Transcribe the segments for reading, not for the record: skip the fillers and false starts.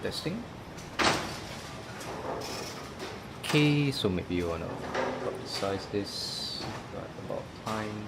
Testing. Okay, so maybe you wanna publicize this right about time.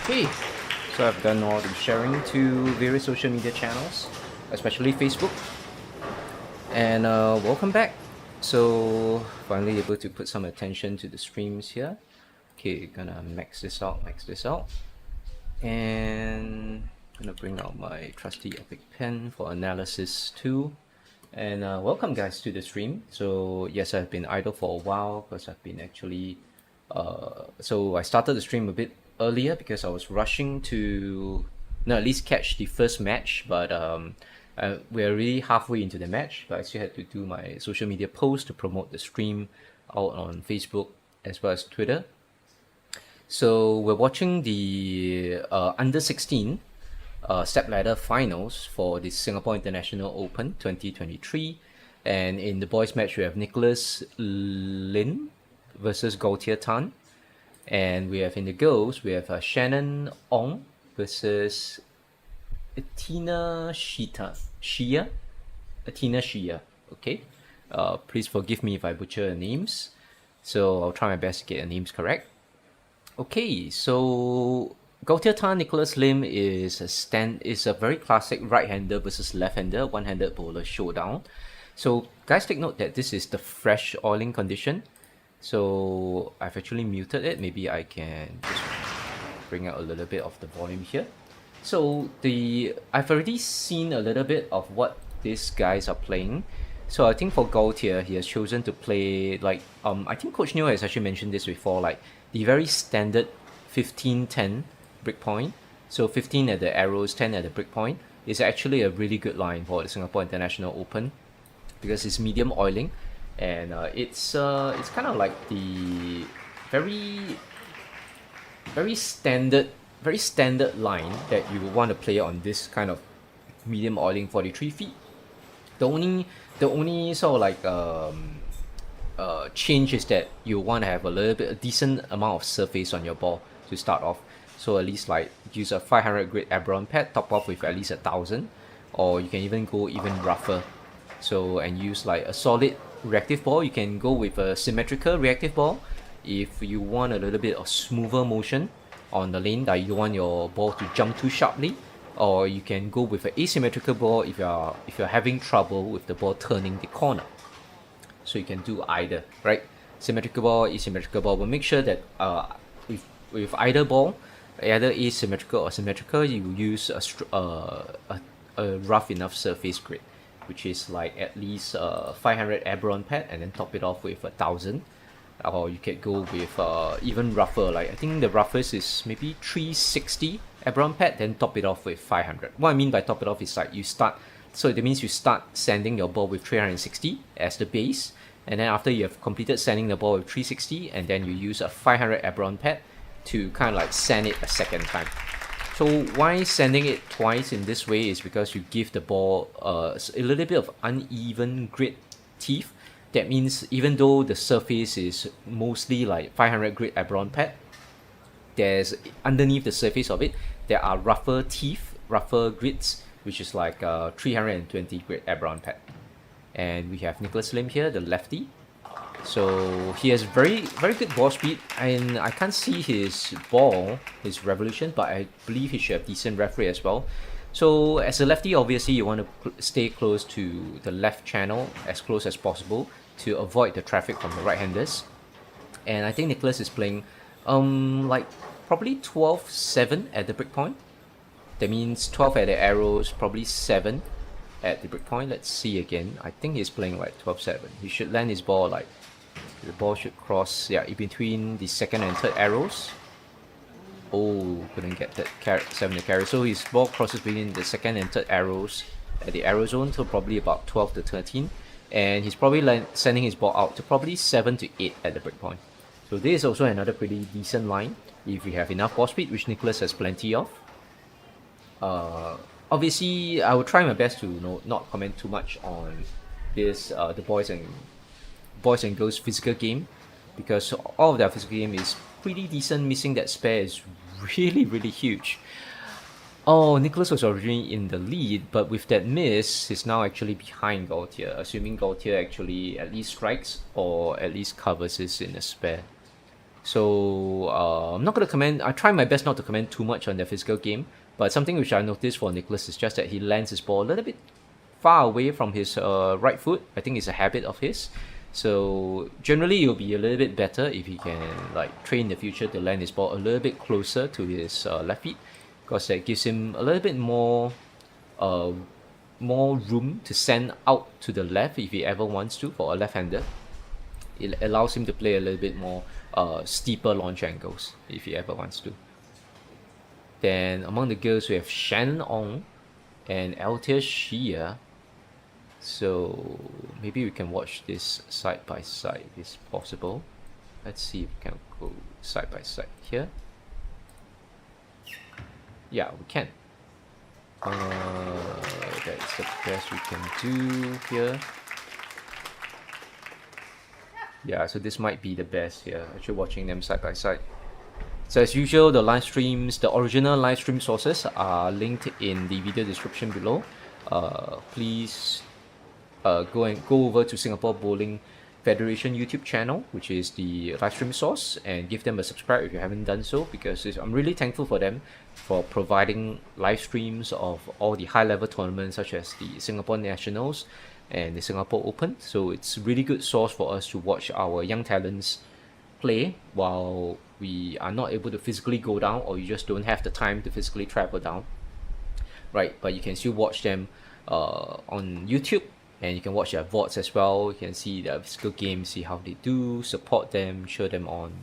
Okay, so I've done all the sharing to various social media channels, especially Facebook. And welcome back. So finally able to put some attention to the streams here. Okay, gonna max this out. And gonna bring out my trusty Epic pen for analysis too. And welcome guys to the stream. So yes, I've been idle for a while because I've been actually so I started the stream a bit earlier because I was rushing to at least catch the first match, but we're already halfway into the match, but I still had to do my social media post to promote the stream out on Facebook as well as Twitter. So we're watching the under 16 stepladder finals for the Singapore International Open 2023, and in the boys match we have Nicholas Lin versus Gautier Tan, and we have in the girls we have Shannon Ong versus Athena Shia. Okay, please forgive me if I butcher the names, so I'll try my best to get the names correct. Okay, so Gautier Tan Nicholas Lim is a very classic right-hander versus left-hander one-handed bowler showdown. So guys, take note that this is the fresh oiling condition. So I've actually muted it. Maybe I can just bring out a little bit of the volume here. So I've already seen a little bit of what these guys are playing. So I think for Gautier, he has chosen to play like I think Coach Neo has actually mentioned this before, like the very standard 15-10 breakpoint. So 15 at the arrows, 10 at the breakpoint is actually a really good line for the Singapore International Open because it's medium oiling, and it's kind of like the very standard line that you would want to play on this kind of medium oiling 43 feet. The only sort of like change is that you want to have a decent amount of surface on your ball to start off. So at least like use a 500 grit Aberon pad, top off with at least 1,000, or you can even go even rougher. So and use like a solid reactive ball. You can go with a symmetrical reactive ball if you want a little bit of smoother motion. on the lane that you want your ball to jump too sharply, or you can go with an asymmetrical ball if you're having trouble with the ball turning the corner. So you can do either, right? Symmetrical ball, asymmetrical ball, but make sure that with either ball, either asymmetrical or symmetrical, you use a rough enough surface grid, which is like at least 500 Eberron pad, and then top it off with 1,000. Or you could go with even rougher, like I think the roughest is maybe 360 Eberron pad, then top it off with 500. What I mean by top it off is like you start, so that means you start sanding your ball with 360 as the base, and then after you have completed sanding the ball with 360, and then you use a 500 Eberron pad to kind of like sand it a second time. So why sanding it twice in this way is because you give the ball a little bit of uneven grit teeth. That means even though the surface is mostly like 500 grit Eberron pad, there's underneath the surface of it, there are rougher teeth, rougher grits, which is like 320 grit Eberron pad. And we have Nicholas Lim here, the lefty. So he has very good ball speed, and I can't see his ball, his revolution, but I believe he should have decent ref rate as well. So as a lefty, obviously you want to stay close to the left channel, as close as possible, to avoid the traffic from the right-handers. And I think Nicholas is playing like probably 12-7 at the break point. That means 12 at the arrows, probably 7 at the break point. Let's see again. I think he's playing like 12-7. He should land his ball like, the ball should cross, yeah, in between the second and third arrows. Oh, couldn't get that 7 to carry. So his ball crosses between the second and third arrows at the arrow zone, so probably about 12 to 13. And he's probably sending his ball out to probably 7 to 8 at the break point. So this is also another pretty decent line if you have enough ball speed, which Nicholas has plenty of. Obviously, I will try my best to not comment too much on this the boys and girls physical game, because all of their physical game is pretty decent. Missing that spare is really huge. Oh, Nicholas was originally in the lead, but with that miss, he's now actually behind Gaultier, assuming Gaultier actually at least strikes or at least covers his in a spare. So I'm not going to comment. I try my best not to comment too much on their physical game, but something which I noticed for Nicholas is just that he lands his ball a little bit far away from his right foot. I think it's a habit of his. So generally it'll be a little bit better if he can like train in the future to land his ball a little bit closer to his left feet, because that gives him a little bit more room to send out to the left if he ever wants to for a left-hander. It allows him to play a little bit more steeper launch angles if he ever wants to. Then among the girls we have Shannon Ong and Althea Shia. So maybe we can watch this side by side if it's possible. Let's see if we can go side by side here. Yeah, we can. That's the best we can do here. Yeah, so this might be the best here, actually watching them side by side. So as usual, the live streams, the original live stream sources are linked in the video description below. Please go over to Singapore Bowling Federation YouTube channel, which is the live stream source, and give them a subscribe if you haven't done so, because I'm really thankful for them for providing live streams of all the high level tournaments such as the Singapore Nationals and the Singapore Open. So it's a really good source for us to watch our young talents play while we are not able to physically go down, or you just don't have the time to physically travel down, right? But you can still watch them on YouTube, and you can watch their VODs as well. You can see their physical games, see how they do, support them, cheer them on,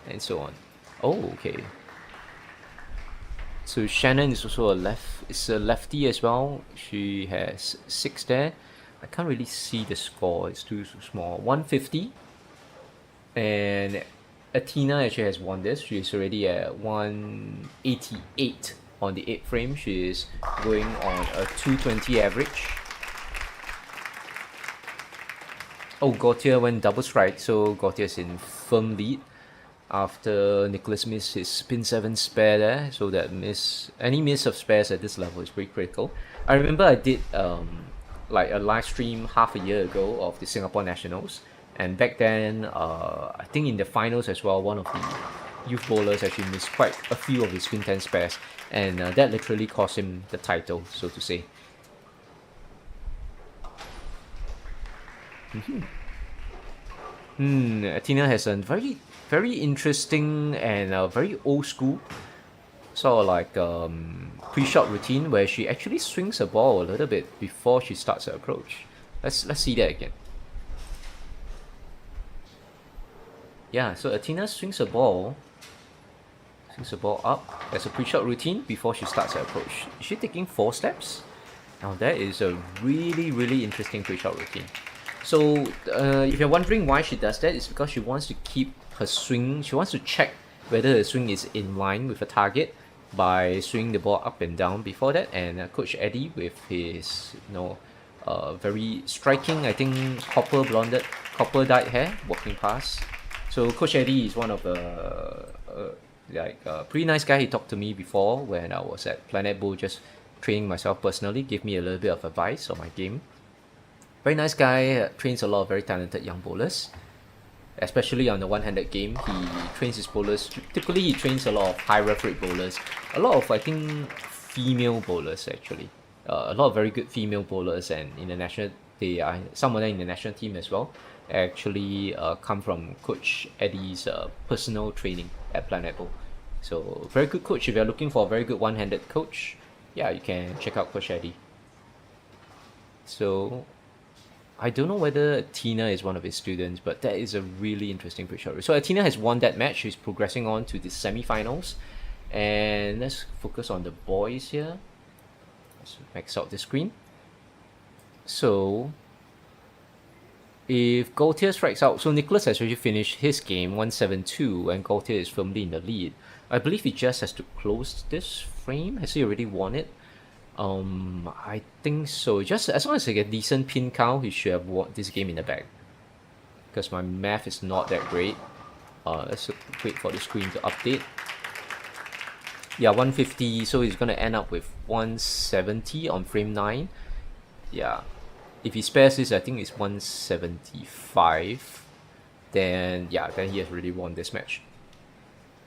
and so on. Oh, okay. So Shannon is also a lefty as well. She has 6 there. I can't really see the score, it's too small. 150. And Athena actually has won this. She's already at 188 on the 8th frame. She is going on a 220 average. Oh, Gaultier went double strike, so Gaultier's in firm lead after Nicholas missed his spin 7 spare there. So that any miss of spares at this level is pretty critical. I remember I did like a live stream half a year ago of the Singapore Nationals, and back then I think in the finals as well, one of the youth bowlers actually missed quite a few of his spin 10 spares, and that literally cost him the title, so to say. Athena has a very interesting and very old school sort of like pre-shot routine where she actually swings a ball a little bit before she starts her approach. Let's see that again. Yeah, so Athena swings a ball up as a pre-shot routine before she starts her approach. Is she taking 4 steps? Now that is a really interesting pre-shot routine. So if you're wondering why she does that, it's because she wants to keep her swing. She wants to check whether her swing is in line with a target by swinging the ball up and down before that. And Coach Eddie, with his very striking, I think copper dyed hair, walking past. So Coach Eddie is one of the pretty nice guy. He talked to me before when I was at Planet Bowl, just training myself personally, gave me a little bit of advice on my game. Very nice guy, trains a lot of very talented young bowlers, especially on the one-handed game. He trains his bowlers. Typically, he trains a lot of high ref rate bowlers. A lot of, I think, female bowlers actually. A lot of very good female bowlers, and in the national, some of them in the national team as well. Actually, come from Coach Eddie's personal training at Planet Bowl. So very good coach. If you're looking for a very good one-handed coach, yeah, you can check out Coach Eddie. So I don't know whether Athena is one of his students, but that is a really interesting pre-shot. So Athena has won that match. She's progressing on to the semi-finals. And let's focus on the boys here. Let's max out the screen. So if Gaultier strikes out, so Nicholas has already finished his game 1-7-2, and Gaultier is firmly in the lead. I believe he just has to close this frame. Has he already won it? I think so. Just as long as I get decent pin count, he should have won this game in the bag. Because my math is not that great. Let's wait for the screen to update. Yeah, 150. So he's gonna end up with 170 on frame 9. Yeah. If he spares this, I think it's 175. Then yeah, then he has really won this match.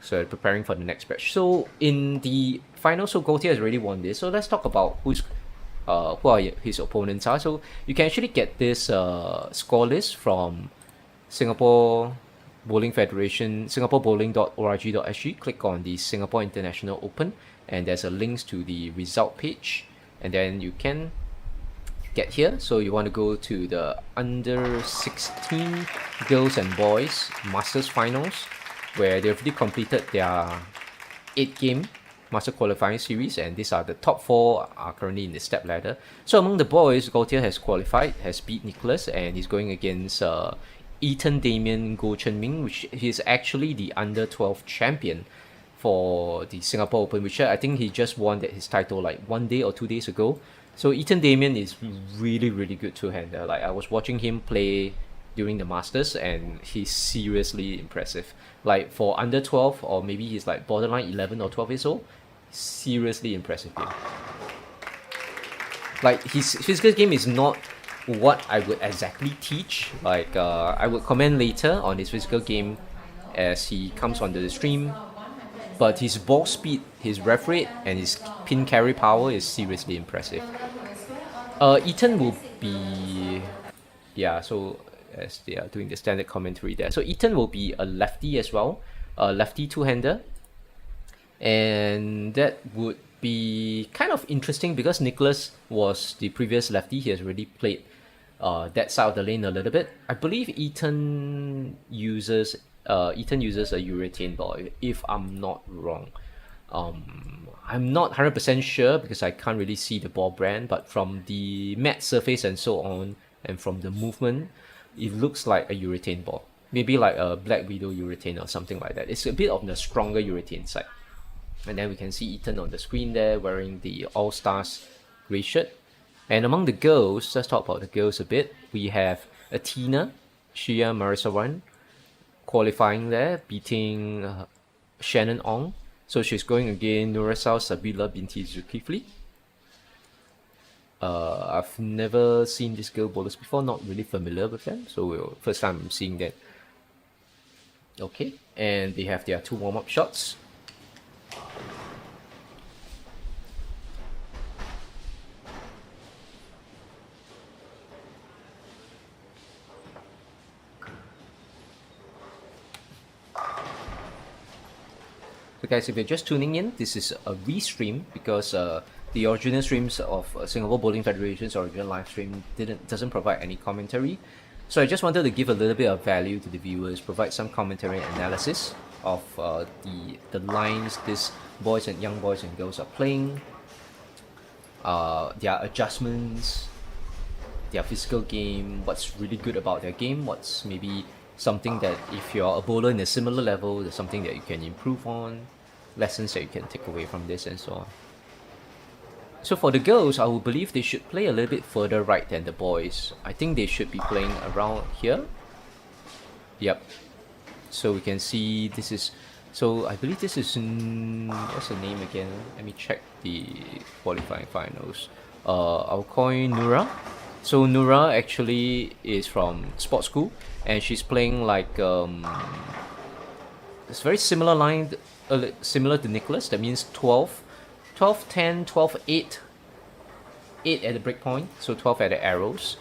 So preparing for the next match. So in the final, so Gaultier has already won this. So let's talk about who are his opponents are. So you can actually get this score list from Singapore Bowling Federation, singaporebowling.org.sg. Click on the Singapore International Open, and there's a links to the result page, and then you can get here. So you want to go to the under 16 girls and boys Masters Finals, where they've already completed their 8-game Master Qualifying Series, and these are the top 4 are currently in the step ladder. So among the boys, Gaultier has qualified, has beat Nicholas, and he's going against Ethan Damien Goh Chen Ming, which is actually the under 12 champion for the Singapore Open, which I think he just won his title like 1 day or 2 days ago. So Ethan Damien is really good two-hander. Like I was watching him play during the Masters, and he's seriously impressive. Like for under 12, or maybe he's like borderline 11 or 12 years old, seriously impressive game. Like his physical game is not what I would exactly teach. Like I would comment later on his physical game as he comes onto the stream, but his ball speed, his ref rate, and his pin carry power is seriously impressive. Ethan will be, yeah, so as they are doing the standard commentary there. So Ethan will be a lefty as well, a lefty two-hander. And that would be kind of interesting because Nicholas was the previous lefty. He has already played that side of the lane a little bit. I believe Ethan uses a urethane ball, if I'm not wrong. I'm not 100% sure because I can't really see the ball brand, but from the matte surface and so on, and from the movement, it looks like a urethane ball. Maybe like a Black Widow urethane or something like that. It's a bit of the stronger urethane side. And then we can see Ethan on the screen there wearing the All-Stars grey shirt. And among the girls, let's talk about the girls a bit. We have Athena, Shia Marisawan, qualifying there, beating Shannon Ong. So she's going against Nurasal Sabila binti Zulkifli. I've never seen this girl bowlers before, not really familiar with them. So first time I'm seeing that. Okay, and they have their 2 warm-up shots. So guys, if you're just tuning in, this is a restream because the original streams of Singapore Bowling Federation's original live stream doesn't provide any commentary. So I just wanted to give a little bit of value to the viewers, provide some commentary and analysis of the lines these boys and young boys and girls are playing, their adjustments, their physical game, what's really good about their game, what's maybe something that if you're a bowler in a similar level, there's something that you can improve on, lessons that you can take away from this and so on. So for the girls, I would believe they should play a little bit further right than the boys. I think they should be playing around here. Yep. So we can see this is, so I believe this is, what's the name again? Let me check the qualifying finals. I'll call Nura. So Nura actually is from sports school and she's playing like it's very similar line, similar to Nicholas. That means 12, 12, 10, 12, 8, 8 at the break point, so 12 at the arrows.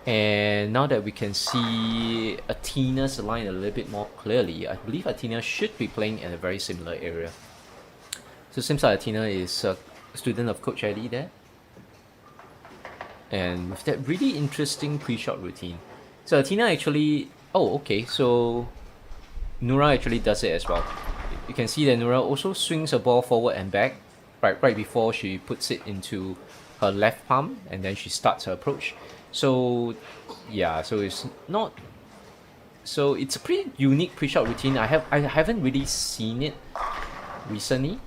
And now that we can see Athena's line a little bit more clearly, I believe Athena should be playing in a very similar area. So it seems like Athena is a student of Coach Eddie there. And with that really interesting pre-shot routine. So Athena actually, oh okay, so Nura actually does it as well. You can see that Nura also swings a ball forward and back right before she puts it into her left palm and then she starts her approach. So yeah, so it's not, so it's a pretty unique pre-shot routine. I haven't really seen it recently,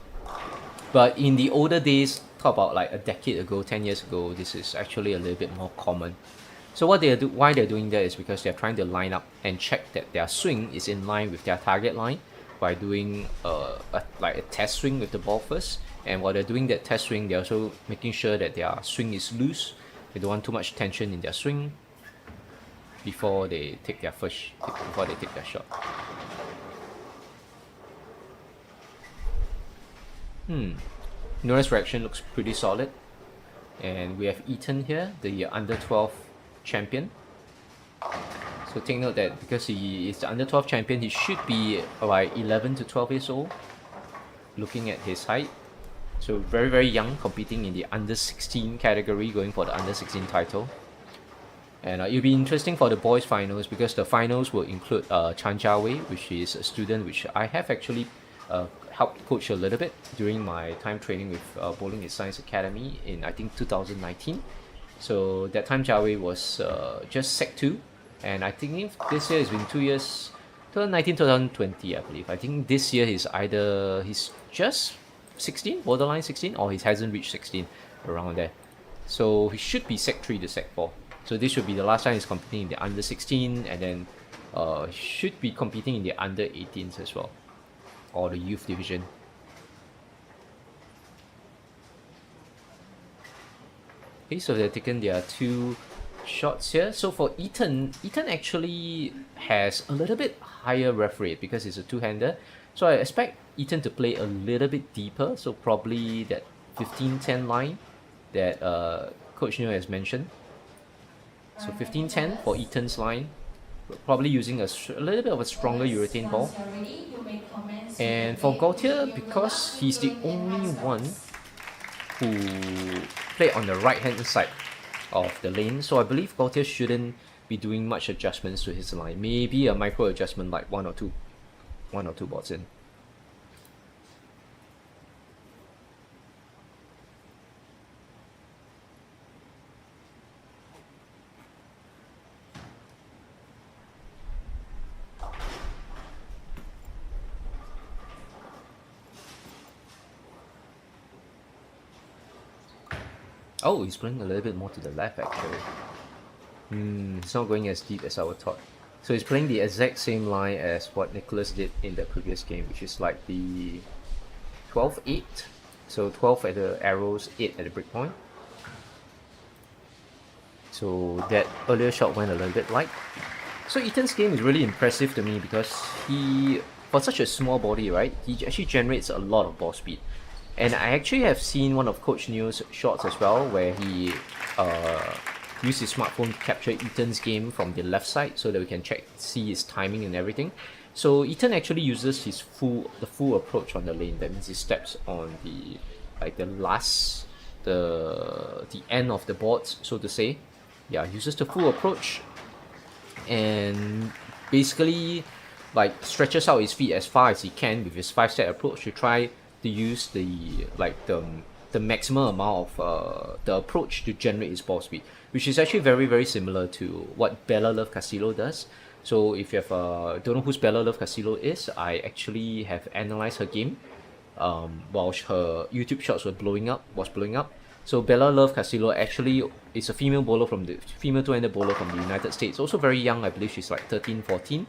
but in the older days, talk about like a decade ago, 10 years ago, this is actually a little bit more common. So why they're doing that is because they're trying to line up and check that their swing is in line with their target line by doing like a test swing with the ball first. And while they're doing that test swing, they're also making sure that their swing is loose. They don't want too much tension in their swing before they take their shot. Nora's reaction looks pretty solid. And we have Ethan here, the under 12 champion. So take note that because he is the under 12 champion, he should be about 11 to 12 years old, looking at his height. So very, very young, competing in the under 16 category, going for the under 16 title. And it'll be interesting for the boys finals because the finals will include Chan Jiawei, which is a student which I have actually helped coach a little bit during my time training with Bowling is Science Academy in I think 2019. So that time Jiawei was just Sec 2, and I think this year has been 2 years, 2019, 2020 I believe. I think this year he's just 16, borderline 16, or he hasn't reached 16, around there. So he should be Sec 3 to Sec 4. So this should be the last time he's competing in the under 16, and then should be competing in the under 18s as well, or the youth division. Okay, so they're taking their 2 shots here. So for Ethan actually has a little bit higher ref rate because it's a 2-hander. So I expect Ethan to play a little bit deeper, so probably that 15-10 line that Coach Neo has mentioned. So 15-10 for Ethan's line, probably using a little bit of a stronger urethane ball. And for Gautier, because he's the only one who played on the right hand side of the lane, so I believe Gautier shouldn't be doing much adjustments to his line. Maybe a micro adjustment like one or two balls in. Oh, he's playing a little bit more to the left actually. It's not going as deep as I would thought. So he's playing the exact same line as what Nicholas did in the previous game, which is like the 12-8. So 12 at the arrows, 8 at the break point. So that earlier shot went a little bit light. So Ethan's game is really impressive to me because he, for such a small body, right, he actually generates a lot of ball speed. And I actually have seen one of Coach Neo's shots as well, where he used his smartphone to capture Ethan's game from the left side so that we can see his timing and everything. So Ethan actually uses the full approach on the lane. That means he steps on the end of the boards, so to say. Yeah, uses the full approach and basically stretches out his feet as far as he can with his 5-step approach to try to use the maximum amount of the approach to generate his ball speed, which is actually very, very similar to what Bella Love Castillo does. So if you have don't know who Bella Love Castillo is, I actually have analyzed her game while her YouTube shots was blowing up. So Bella Love Castillo actually is a female two-handed bowler from the United States. Also very young, I believe she's like 13, 14.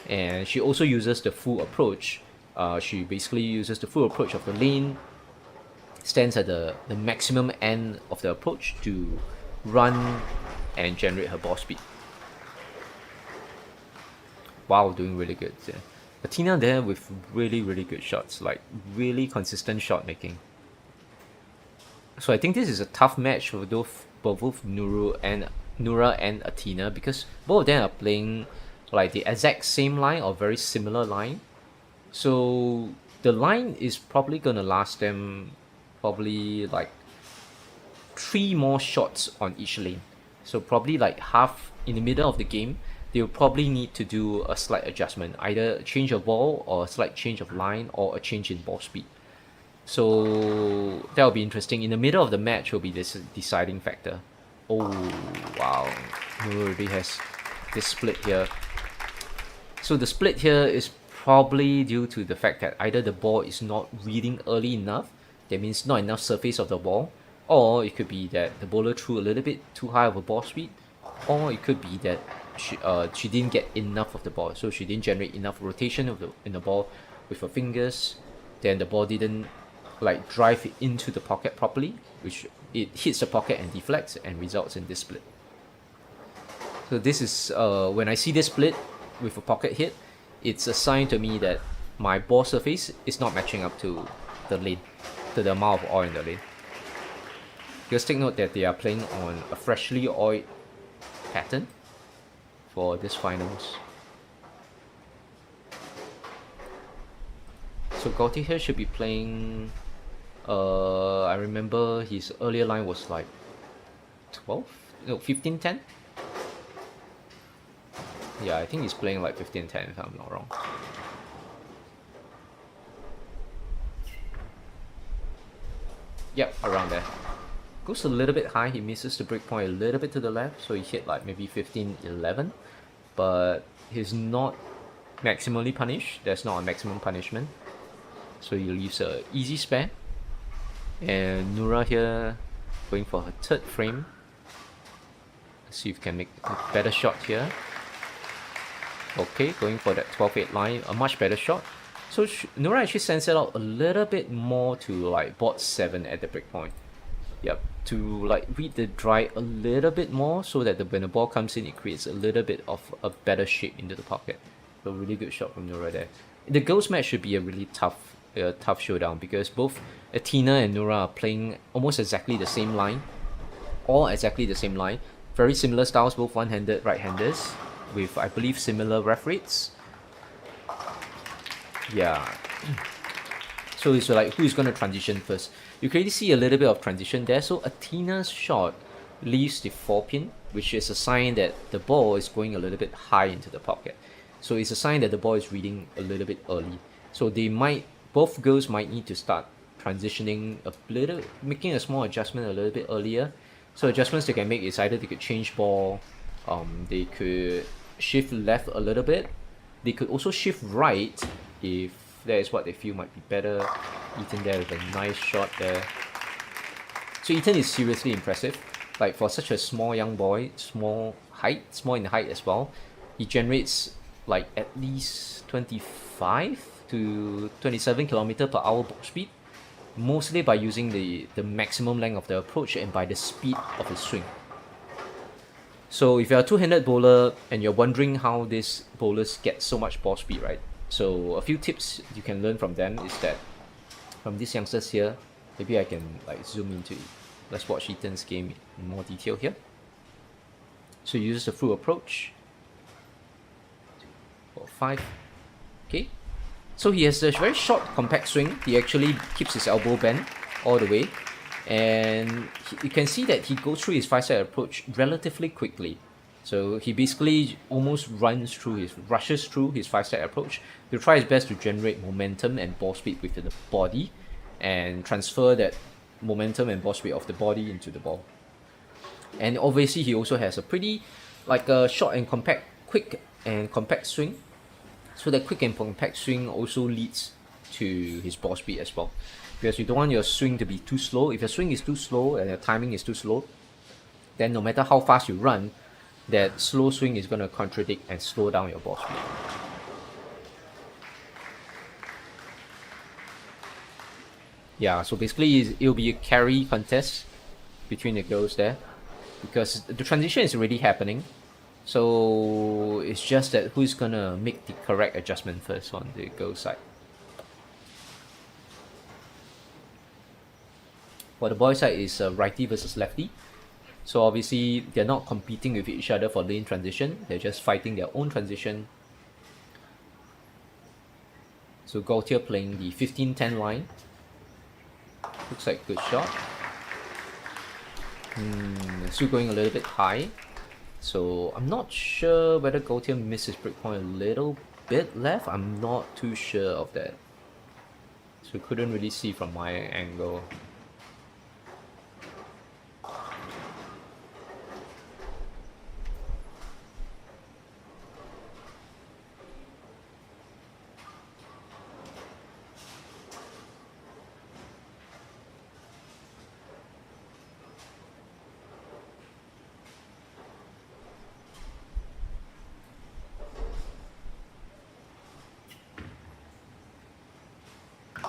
And she also uses the full approach. She basically uses the full approach of the lane, stands at the maximum end of the approach to run and generate her ball speed. Wow, doing really good. Yeah. Athena there with really, really good shots, like really consistent shot making. So I think this is a tough match for both Nura and Athena, because both of them are playing like the exact same line or very similar line. So the line is probably gonna last them probably like 3 more shots on each lane. So probably like half in the middle of the game, they'll probably need to do a slight adjustment, either a change of ball or a slight change of line or a change in ball speed. So that will be interesting. In the middle of the match will be this deciding factor. Oh wow, Nuru already has this split here. So the split here is probably due to the fact that either the ball is not reading early enough, that means not enough surface of the ball, or it could be that the bowler threw a little bit too high of a ball speed, or it could be that she didn't get enough of the ball, so she didn't generate enough rotation in the ball with her fingers. Then the ball didn't drive into the pocket properly, which it hits the pocket and deflects and results in this split. So this is when I see this split with a pocket hit, it's a sign to me that my ball surface is not matching up to the lane, to the amount of oil in the lane. Just take note that they are playing on a freshly oiled pattern for this finals. So Gautier here should be playing, I remember his earlier line was like 15-10? Yeah, I think he's playing like 15-10 if I'm not wrong. Yep, around there. Goes a little bit high, he misses the break point a little bit to the left, so he hit like maybe 15-11, but he's not maximally punished. There's not a maximum punishment, so he leaves a easy spare. And Nura here going for her 3rd frame. Let's see if we can make a better shot here. Okay, going for that 12-8 line, a much better shot. So Nura actually sends it out a little bit more to like board 7 at the break point. Yep, to like read the dry a little bit more so that when the ball comes in, it creates a little bit of a better shape into the pocket. So really good shot from Nura there. The girls match should be a really tough showdown because both Athena and Nura are playing almost exactly the same line. All exactly the same line. Very similar styles, both one-handed right-handers with, I believe, similar ref rates. Yeah. So it's like who is going to transition first. You can already see a little bit of transition there. So Athena's shot leaves the 4-pin, which is a sign that the ball is going a little bit high into the pocket. So it's a sign that the ball is reading a little bit early. So both girls might need to start transitioning a little, making a small adjustment a little bit earlier. So adjustments they can make is either they could change ball, they could shift left a little bit, they could also shift right if that is what they feel might be better. Ethan there with a nice shot there. So Ethan is seriously impressive. Like for such a small young boy, small in height as well, he generates like at least 25 to 27 km/h ball speed, mostly by using the maximum length of the approach and by the speed of his swing. So if you're a two-handed bowler and you're wondering how these bowlers get so much ball speed, right? So a few tips you can learn from them is that from these youngsters here, maybe I can like zoom into it. Let's watch Ethan's game in more detail here. So he uses the full approach. 4, 5. Okay. So he has a very short compact swing. He actually keeps his elbow bent all the way. And you can see that he goes through his 5-side approach relatively quickly. So he basically almost rushes through his 5-side approach to try his best to generate momentum and ball speed within the body and transfer that momentum and ball speed of the body into the ball. And obviously he also has a pretty like a short and compact, quick and compact swing. So that quick and compact swing also leads to his ball speed as well. Because you don't want your swing to be too slow. If your swing is too slow and your timing is too slow, then no matter how fast you run, that slow swing is going to contradict and slow down your ball speed. Yeah, so basically it'll be a carry contest between the girls there. Because the transition is already happening. So it's just that who's going to make the correct adjustment first on the girls' side. For the boys' side is righty versus lefty. So obviously they're not competing with each other for lane transition. They're just fighting their own transition. So Gautier playing the 15-10 line. Looks like a good shot. Still going a little bit high. So I'm not sure whether Gautier missed his breakpoint a little bit left. I'm not too sure of that. So couldn't really see from my angle.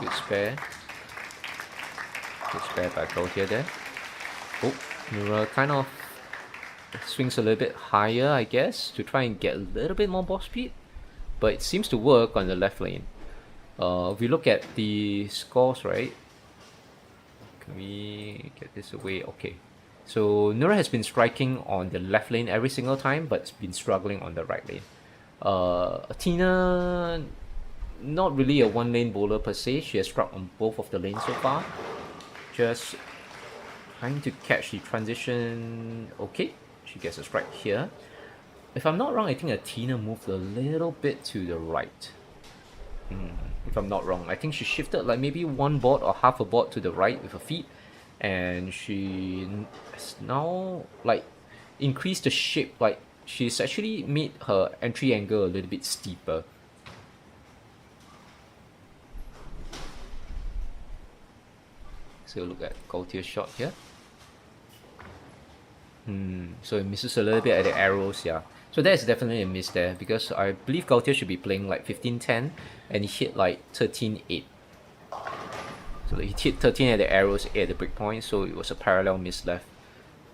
Good spare. Good spare by Gautier there. Oh, Nura kind of swings a little bit higher, I guess, to try and get a little bit more ball speed. But it seems to work on the left lane. If we look at the scores, right? Can we get this away? Okay. So Nura has been striking on the left lane every single time, but it's been struggling on the right lane. Athena, not really a one-lane bowler per se. She has struck on both of the lanes so far. Just trying to catch the transition. Okay, she gets a strike here. If I'm not wrong, I think Athena moved a little bit to the right. If I'm not wrong, I think she shifted like maybe one board or half a board to the right with her feet, and she has now like increased the shape. Like she's actually made her entry angle a little bit steeper. So look at Gautier's shot here. So it misses a little bit at the arrows, yeah. So that is definitely a miss there, because I believe Gautier should be playing like 15-10 and he hit like 13-8. So he hit 13 at the arrows, 8 at the breakpoint, so it was a parallel miss left.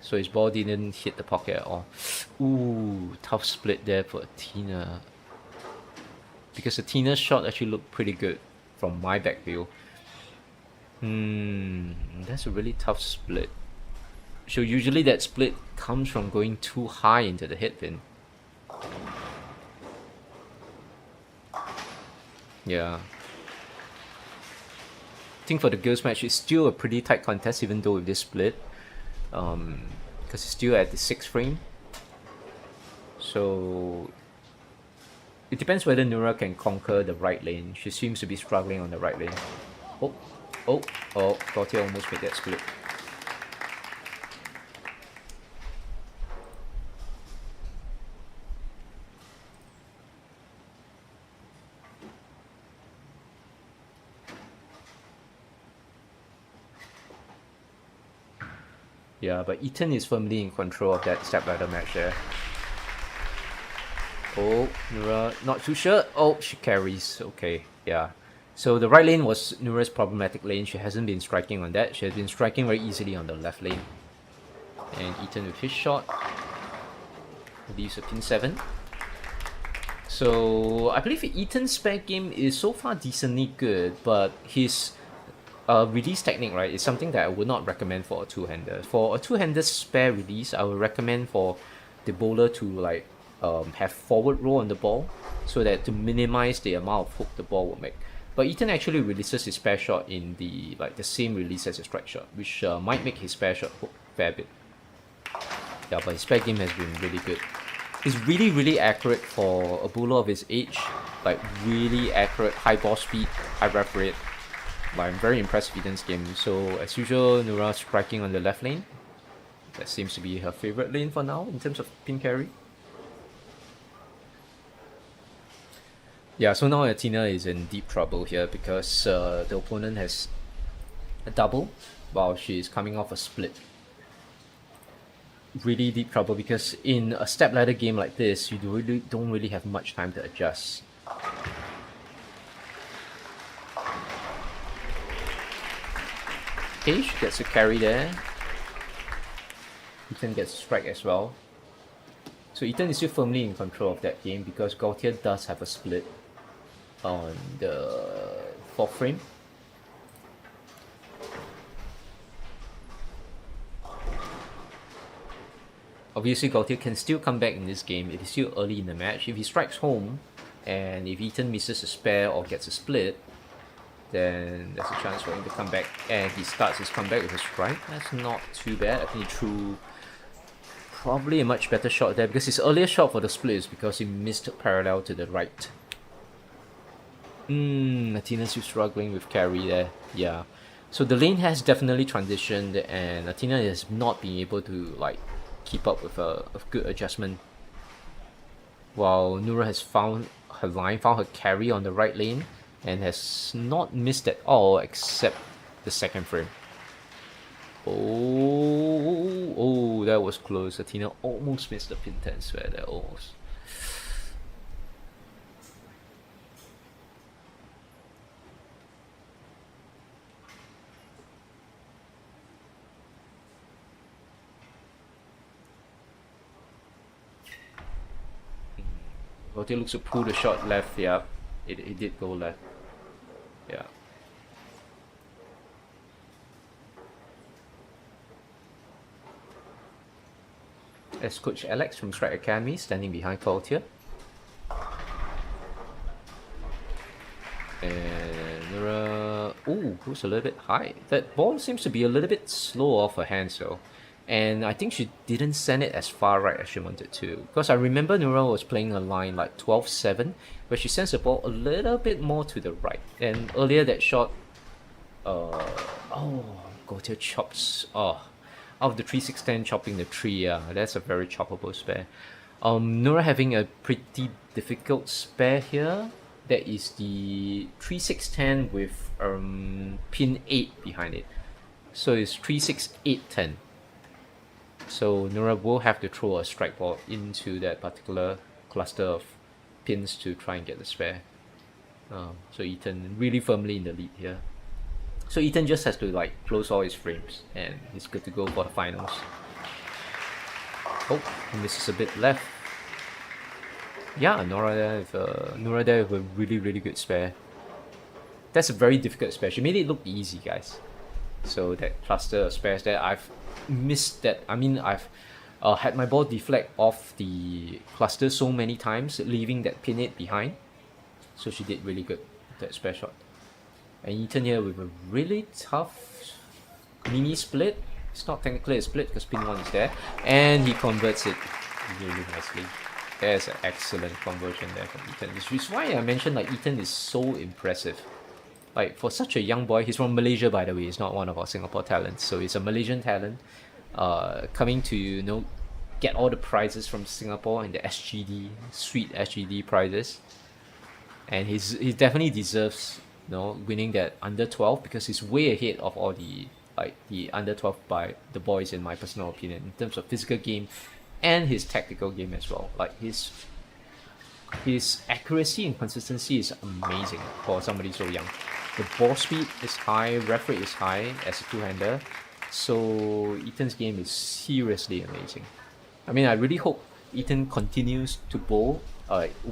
So his ball didn't hit the pocket at all. Ooh, tough split there for Athena. Because Athena's shot actually looked pretty good from my back view. That's a really tough split. So usually that split comes from going too high into the head pin. Yeah. I think for the girls match, it's still a pretty tight contest even though with this split. Because it's still at the 6th frame. So it depends whether Nura can conquer the right lane. She seems to be struggling on the right lane. Oh, Gautier almost made that split. Yeah, but Ethan is firmly in control of that stepladder match there. Oh, Nura, not too sure. Oh, she carries. Okay, yeah. So the right lane was Nura's problematic lane. She hasn't been striking on that. She has been striking very easily on the left lane. And Ethan with his shot. Leaves a pin 7. So I believe Ethan's spare game is so far decently good, but his release technique, right, is something that I would not recommend for a two-hander. For a two-hander spare release, I would recommend for the bowler to like have forward roll on the ball, so that to minimize the amount of hook the ball will make. But Ethan actually releases his spare shot in the same release as his strike shot, which might make his spare shot hook a fair bit. Yeah, but his spare game has been really good. It's really, really accurate for a bowler of his age. Like, really accurate, high ball speed, high ref rate. But I'm very impressed with Ethan's game. So, as usual, Nura striking on the left lane. That seems to be her favorite lane for now in terms of pin carry. Yeah, so now Athena is in deep trouble here because the opponent has a double while she's coming off a split. Really deep trouble because in a step ladder game like this, you don't really have much time to adjust. Okay, she gets a carry there. Ethan gets a strike as well. So Ethan is still firmly in control of that game because Gautier does have a split on the 4th frame. Obviously, Gautier can still come back in this game. It is still early in the match. If he strikes home, and if Ethan misses a spare or gets a split, then there's a chance for him to come back. And he starts his comeback with a strike. That's not too bad. I think he threw probably a much better shot there because his earlier shot for the split is because he missed parallel to the right. Athena's still struggling with carry there. Yeah. So the lane has definitely transitioned, and Athena has not been able to like keep up with a good adjustment. While Nura has found her line, found her carry on the right lane, and has not missed at all except the 2nd frame. Oh, that was close. Athena almost missed the pin 10 swear there, almost. Gautier looks to pull the shot left, yeah. It did go left. Yeah. As Coach Alex from Strike Academy standing behind Gautier. And Nura, goes a little bit high. That ball seems to be a little bit slow off her hands though. And I think she didn't send it as far right as she wanted to. Because I remember Nura was playing a line like 12-7, where she sends the ball a little bit more to the right. And earlier that shot, Gautier chops, out of the 3-6-10 chopping the 3, yeah, that's a very choppable spare. Nura having a pretty difficult spare here. That is the 3-6-10 with pin 8 behind it. So it's 3-6-8-10. So Nura will have to throw a strike ball into that particular cluster of pins to try and get the spare. So Ethan really firmly in the lead here. So Ethan just has to like close all his frames and he's good to go for the finals. Oh, he misses a bit left. Yeah, Nura there with a really, really good spare. That's a very difficult spare. She made it look easy, guys. So that cluster of spares there, I've missed that. I mean, I've had my ball deflect off the cluster so many times, leaving that pin 8 behind. So she did really good with that spare shot. And Ethan here with a really tough mini split. It's not technically a split because pin 1 is there. And he converts it really nicely. There's an excellent conversion there from Ethan. Which is why I mentioned like Ethan is so impressive. Like for such a young boy, he's from Malaysia by the way, he's not one of our Singapore talents. So he's a Malaysian talent coming to get all the prizes from Singapore in the SGD, sweet SGD prizes. And he definitely deserves winning that under 12 because he's way ahead of all the under 12 by the boys in my personal opinion in terms of physical game and his tactical game as well. Like his accuracy and consistency is amazing for somebody so young. The ball speed is high, ref rate is high as a two-hander. So Ethan's game is seriously amazing. I mean, I really hope Ethan continues to bowl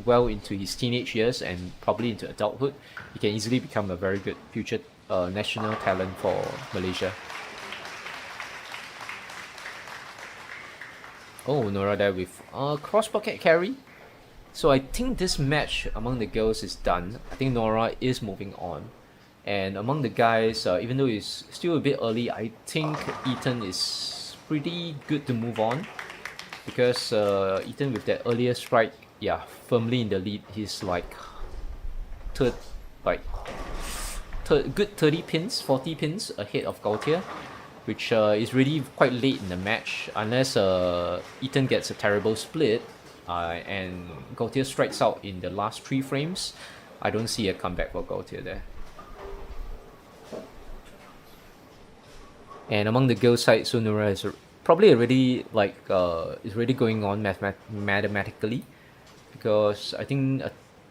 well into his teenage years and probably into adulthood, he can easily become a very good future national talent for Malaysia. Oh, Nora there with cross pocket carry. So I think this match among the girls is done. I think Nora is moving on. And among the guys, even though it's still a bit early, I think Ethan is pretty good to move on. Because Ethan with that earlier strike, yeah, firmly in the lead. He's like, good 30 pins, 40 pins ahead of Gautier, which is really quite late in the match. Unless Ethan gets a terrible split and Gautier strikes out in the last 3 frames, I don't see a comeback for Gautier there. And among the girls' side, Sunura is probably already like is already going on mathematically, because I think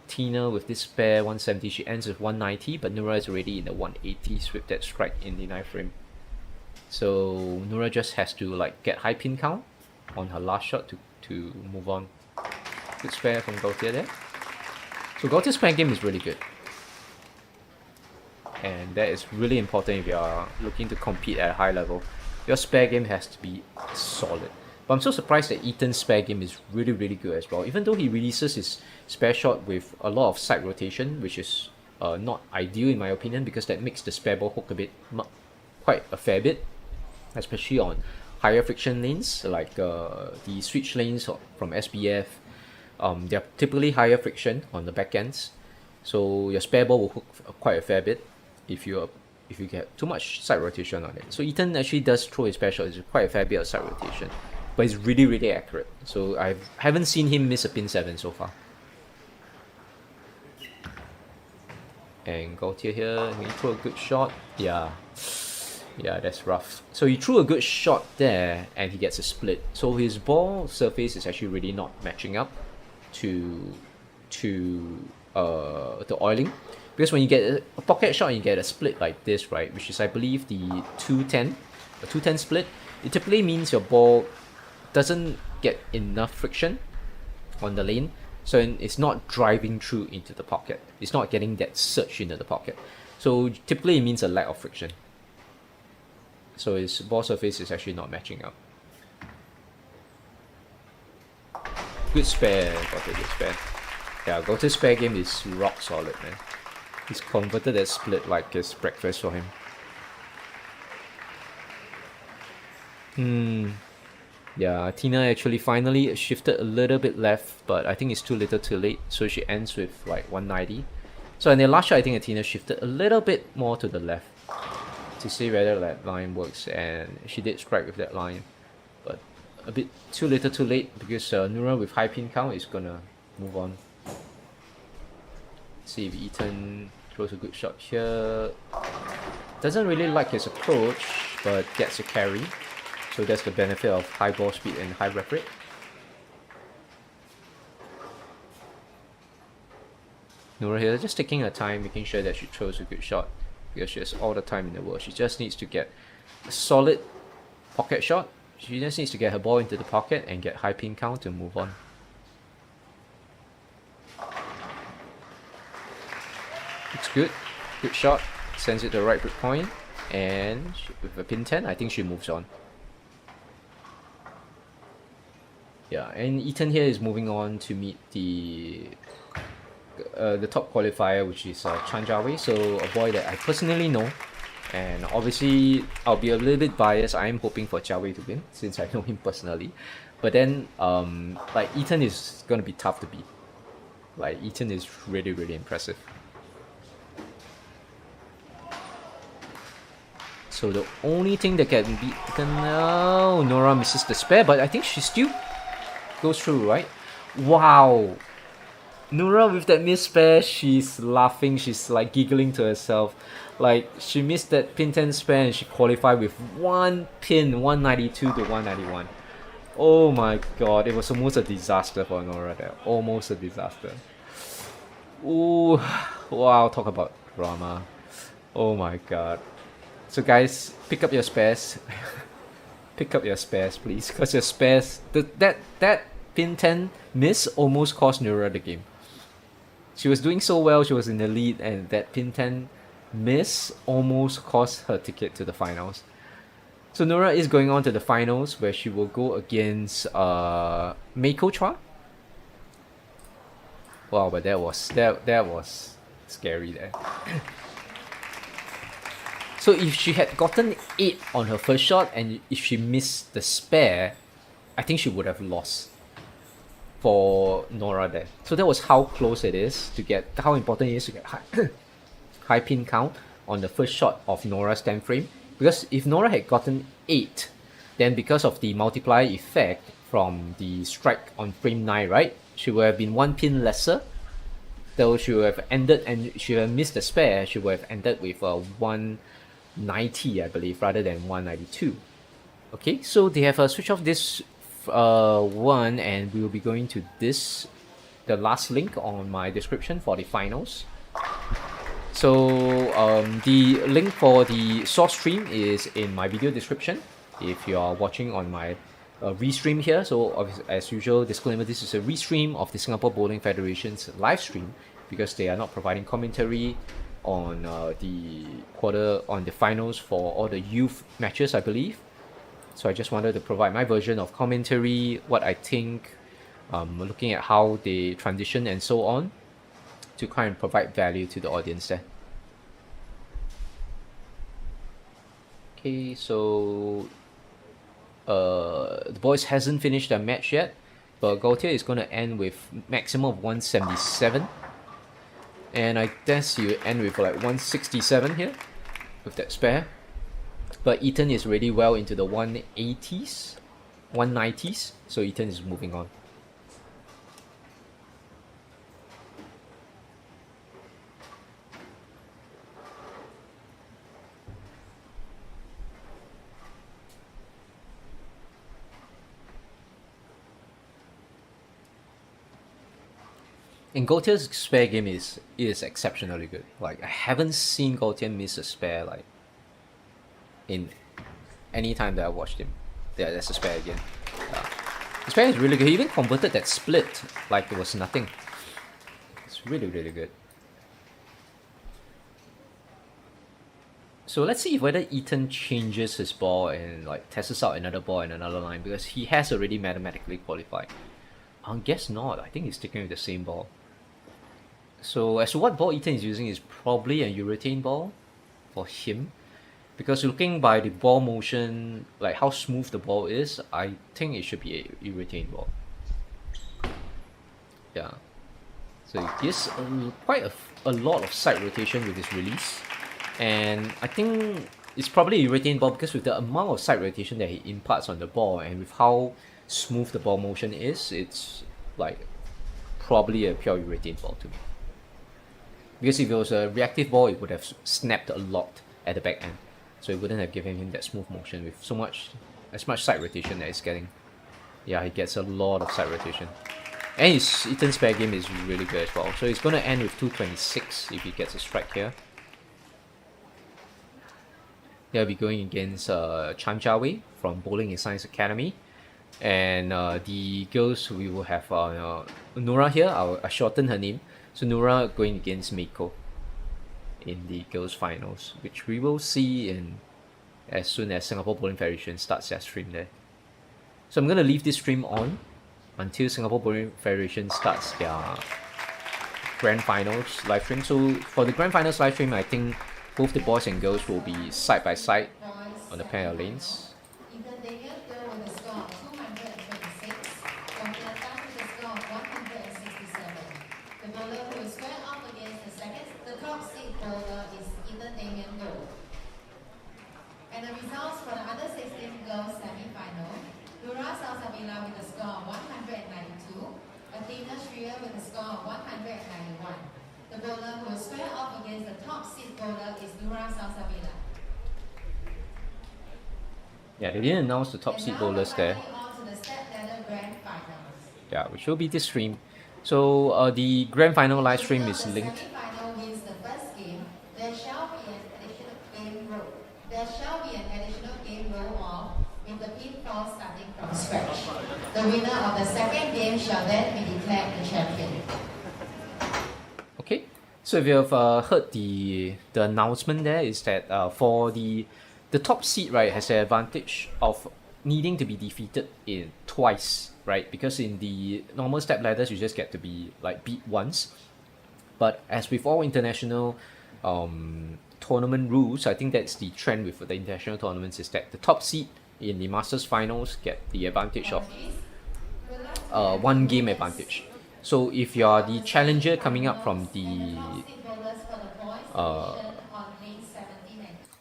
Tina with this spare 170, she ends with 190, but Nura is already in the 180s with that strike in the 9th frame. So Nura just has to like get high pin count on her last shot to move on. Good spare from Gautier there. So Gautier's spare game is really good. And that is really important if you are looking to compete at a high level. Your spare game has to be solid. But I'm so surprised that Ethan's spare game is really, really good as well. Even though he releases his spare shot with a lot of side rotation, which is not ideal in my opinion, because that makes the spare ball hook a bit, quite a fair bit, especially on higher friction lanes like the switch lanes from SBF. They're typically higher friction on the back ends, so your spare ball will hook quite a fair bit if you get too much side rotation on it. So Ethan actually does throw his spare shot. It's quite a fair bit of side rotation, but it's really, really accurate. So I haven't seen him miss a pin 7 so far. And Gautier here, he threw a good shot. Yeah, that's rough. So he threw a good shot there and he gets a split. So his ball surface is actually really not matching up to the oiling. Because when you get a pocket shot and you get a split like this, right, which is I believe the 210, a 210 split, it typically means your ball doesn't get enough friction on the lane, so it's not driving through into the pocket. It's not getting that surge into the pocket. So typically it means a lack of friction. So his ball surface is actually not matching up. Good spare, Gautier, good spare. Yeah, Gautier's spare game is rock solid, man. He's converted that split like it's breakfast for him. Yeah, Tina actually finally shifted a little bit left, but I think it's too little too late, so she ends with like 190. So in the last shot, I think Tina shifted a little bit more to the left to see whether that line works, and she did strike with that line, but a bit too little too late, because Nura with high pin count is gonna move on. See if Ethan throws a good shot here. Doesn't really like his approach, but gets a carry. So that's the benefit of high ball speed and high rep rate. Nora here just taking her time, making sure that she throws a good shot, because she has all the time in the world. She just needs to get a solid pocket shot. She just needs to get her ball into the pocket and get high pin count to move on. Looks good. Good shot. Sends it to the right brick point. And with a pin 10, I think she moves on. Yeah, and Ethan here is moving on to meet the top qualifier, which is Chan Jiawei. So a boy that I personally know. And obviously, I'll be a little bit biased. I am hoping for Jiawei to win, since I know him personally. But then, like, Ethan is going to be tough to beat. Like, Ethan is really, really impressive. So the only thing that can beat Ethan now, Nora misses the spare, but I think she still goes through, right? Wow! Nora with that missed spare, she's laughing, she's like giggling to herself. Like, she missed that pin 10 spare and she qualified with one pin, 192 to 191. Oh my god, it was almost a disaster for Nora there. Almost a disaster. Ooh, wow, talk about drama. Oh my god. So guys, pick up your spares. Pick up your spares, please, because your spares, that pin 10 miss almost cost Nora the game. She was doing so well, she was in the lead, and that pin 10 miss almost cost her ticket to the finals. So Nora is going on to the finals where she will go against Meiko Chua. Wow, but that was scary there. So if she had gotten 8 on her first shot and if she missed the spare, I think she would have lost for Nora there. So that was how close it is to get, how important it is to get high pin count on the first shot of Nora's 10 frame. Because if Nora had gotten 8, then because of the multiplier effect from the strike on frame 9, right? She would have been 1 pin lesser. Though she would have ended, and she would have missed the spare, she would have ended with 190, I believe, rather than 192. Okay, so they have switched off this one, and we will be going to this, the last link on my description for the finals. So the link for the source stream is in my video description if you are watching on my Restream here. So as usual, disclaimer, this is a Restream of the Singapore Bowling Federation's live stream because they are not providing commentary on the finals for all the youth matches, I believe. So I just wanted to provide my version of commentary, what I think, looking at how they transition and so on, to kind of provide value to the audience there. Okay, so the boys hasn't finished their match yet, but Gautier is going to end with maximum of 177, and I guess you end with like 167 here with that spare. But Ethan is already well into the 180s, 190s, so Ethan is moving on. And Gautier's spare game is exceptionally good. Like, I haven't seen Gautier miss a spare like in any time that I watched him. Yeah, that's a spare again. The spare is really good. He even converted that split like it was nothing. It's really, really good. So let's see whether Ethan changes his ball and like tests out another ball in another line, because he has already mathematically qualified. I guess not. I think he's sticking with the same ball. So as to what ball Ethan is using is probably a urethane ball for him, because looking by the ball motion, like how smooth the ball is, I think it should be a urethane ball. Yeah. So he gives quite a lot of side rotation with his release, and I think it's probably a urethane ball because with the amount of side rotation that he imparts on the ball and with how smooth the ball motion is, it's like probably a pure urethane ball to me. Because if it was a reactive ball, it would have snapped a lot at the back end, so it wouldn't have given him that smooth motion with as much side rotation that he's getting. Yeah, he gets a lot of side rotation, and his Ethan's spare game is really good as well. So he's going to end with 226 if he gets a strike here. They'll be going against Chan Jia Wei from Bowling and Science Academy. And the girls, we will have Nora here. I shorten her name. So Nora going against Meiko in the girls finals, which we will see in as soon as Singapore Bowling Federation starts their stream there. So I'm going to leave this stream on until Singapore Bowling Federation starts their grand finals live stream. So for the grand finals live stream, I think both the boys and girls will be side by side on the pair of lanes. And the results for the under 16 girls semi-final: Nura Salsabila with a score of 192, Athena Shriya with a score of 191. The bowler who will square off against the top seed bowler is Nura Salsabila. Yeah, they didn't announce the top seed bowlers there. Yeah, which will be this stream. So the grand final live stream is linked. There shall be an additional game rule of with the pinfall starting from scratch. The winner of the second game shall then be declared the champion. Okay, so if you have heard the announcement there is that for the top seed, right, has the advantage of needing to be defeated in twice, right? Because in the normal step ladders you just get to be like beat once, but as with all international tournament rules, I think that's the trend with the international tournaments is that the top seed in the Masters finals get the advantage of one game advantage. So if you are the challenger coming up from the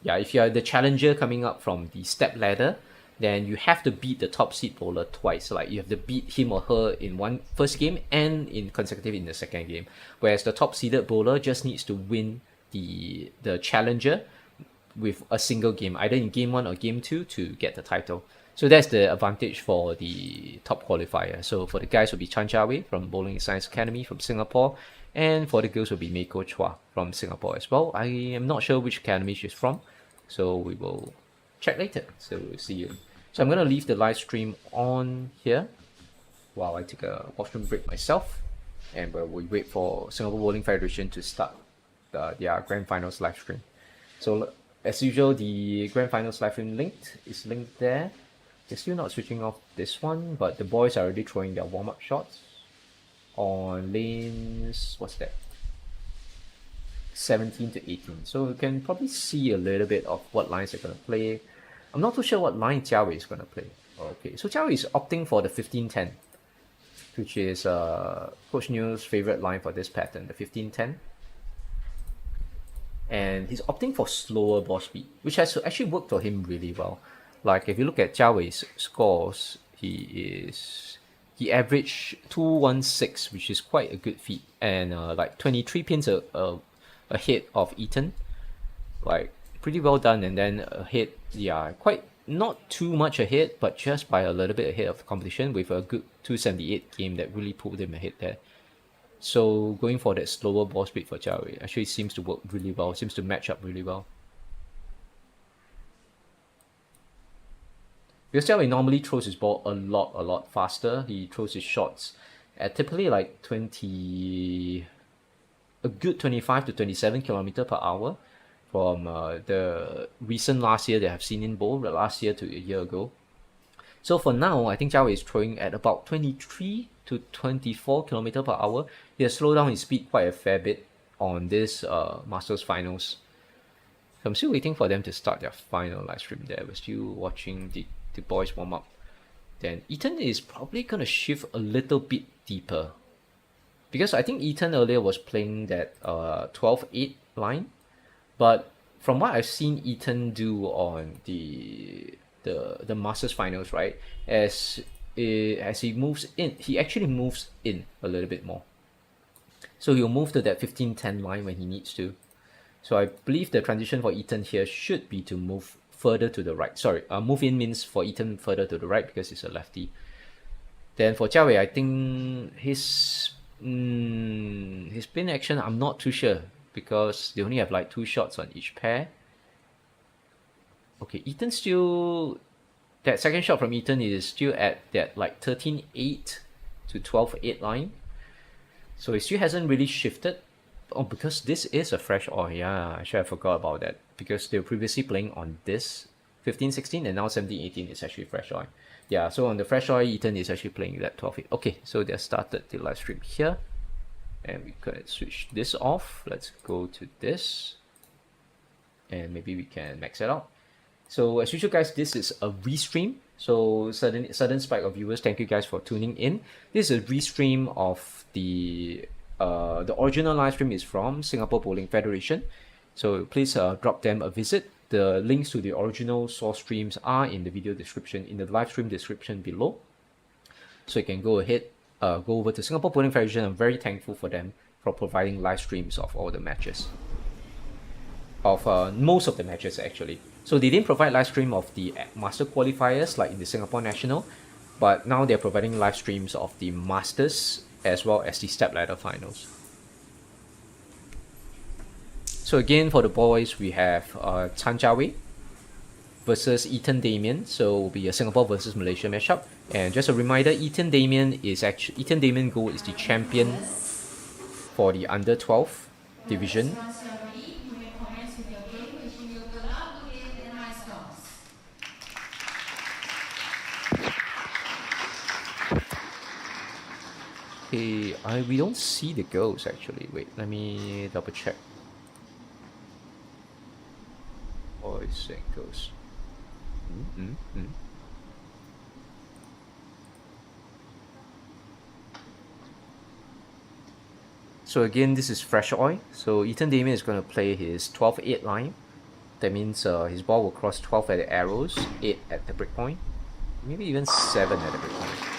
if you are the challenger coming up from the step ladder, then you have to beat the top seed bowler twice. Like you have to beat him or her in one first game and in consecutive in the second game. Whereas the top seeded bowler just needs to win the challenger with a single game, either in game 1 or game 2 to get the title. So that's the advantage for the top qualifier. So for the guys will be Chan Chia Wei from Bowling Science Academy from Singapore, and for the girls will be Meiko Chua from Singapore as well. I am not sure which academy she's from, so we will check later. So we'll see you. So I'm going to leave the live stream on here while I take a washroom break myself, and we wait for Singapore Bowling Federation to start their Grand Finals live stream. So as usual, the Grand Finals live stream is linked there. They're still not switching off this one, but the boys are already throwing their warm-up shots on lanes, what's that? 17 to 18. So you can probably see a little bit of what lines they're going to play. I'm not too sure what line Jia Wei is going to play. Okay, so Jia Wei is opting for the 15-10, which is Coach Neil's favorite line for this pattern, the 15-10. And he's opting for slower ball speed, which has actually worked for him really well. Like if you look at Jia Wei's scores, he averaged 216, which is quite a good feat, and like 23 pins ahead of Eaton, like pretty well done. And then ahead, yeah, quite not too much ahead, but just by a little bit ahead of the competition with a good 278 game that really pulled him ahead there. So going for that slower ball speed for Jia Wei actually seems to work really well, seems to match up really well. Because Jia Wei normally throws his ball a lot faster. He throws his shots at typically like a good 25 to 27 km per hour from the recent last year that I've seen in bowl, last year to a year ago. So for now, I think Jia Wei is throwing at about 23 to 24 km per hour. He has slowed down his speed quite a fair bit on this Masters finals. So I'm still waiting for them to start their final live stream there. We're still watching the boys warm up. Then Eaton is probably going to shift a little bit deeper, because I think Eaton earlier was playing that 12-8 line, but from what I've seen Eaton do on the Masters finals, right, as he moves in, he actually moves in a little bit more. So he'll move to that 15-10 line when he needs to. So I believe the transition for Eaton here should be to move further to the right. Sorry, move in means for Eaton further to the right because he's a lefty. Then for Jia Wei, I think his spin action, I'm not too sure because they only have like 2 shots on each pair. Okay, Eaton still, that second shot from Eaton is still at that like 13-8 to 12-8 line. So it still hasn't really shifted. Oh, because this is a fresh oil. Yeah, actually I forgot about that. Because they were previously playing on this 15-16 and now 17-18 is actually fresh oil. Yeah, so on the fresh oil, Eaton is actually playing that 12-8. Okay, so they started the live stream here. And we could switch this off. Let's go to this. And maybe we can max it out. So as usual guys, this is a restream. So sudden spike of viewers, thank you guys for tuning in. This is a restream of the original live stream is from Singapore Bowling Federation. So please drop them a visit. The links to the original source streams are in the video description, in the live stream description below. So you can go ahead, go over to Singapore Bowling Federation. I'm very thankful for them for providing live streams of all the matches. Of most of the matches actually. So they didn't provide live stream of the Master qualifiers like in the Singapore National, but now they're providing live streams of the Masters as well as the step ladder finals. So again, for the boys, we have Chan Chia Wei versus Ethan Damien, so it will be a Singapore versus Malaysia matchup. And just a reminder, Ethan Damien Gold is the champion for the under 12 division. Okay, we don't see the girls actually. Wait, let me double check. Boys and girls. So again, this is fresh oil. So Ethan Damien is going to play his 12-8 line. That means his ball will cross 12 at the arrows, 8 at the breakpoint, maybe even 7 at the breakpoint.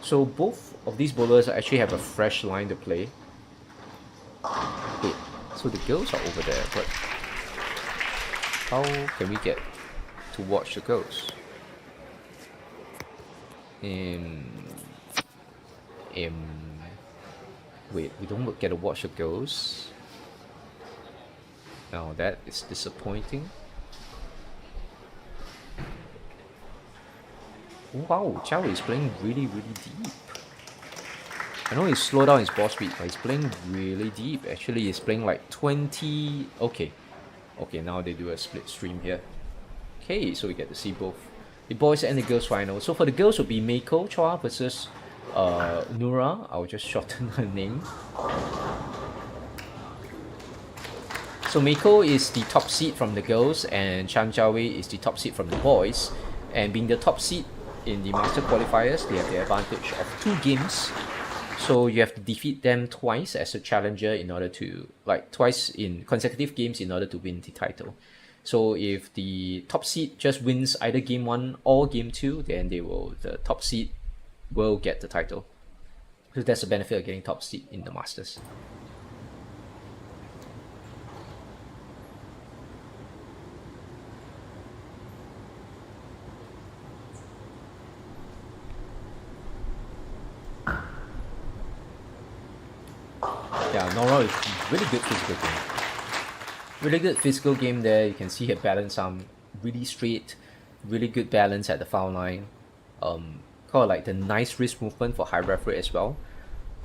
So both of these bowlers actually have a fresh line to play. Wait, so the girls are over there, but how can we get to watch the girls? Wait, we don't get to watch the girls. Now that is disappointing. Wow, Chow is playing really deep. I know he's slowed down his ball speed, but he's playing really deep. Actually, he's playing like 20... Okay, now they do a split stream here. Okay, so we get to see both the boys and the girls final. So for the girls will be Meiko Chua versus Nura. I'll just shorten her name. So Meiko is the top seed from the girls and Chan Jiawei is the top seed from the boys. And being the top seed in the master qualifiers, they have the advantage of 2 games. So you have to defeat them twice as a challenger in order to, twice in consecutive games in order to win the title. So if the top seed just wins either game 1 or game 2, then the top seed will get the title. So that's the benefit of getting top seed in the Masters. Yeah, Nora is really good physical game. Really good physical game there. You can see her balance arm really straight, really good balance at the foul line. Kind of like the nice wrist movement for high ref rate as well.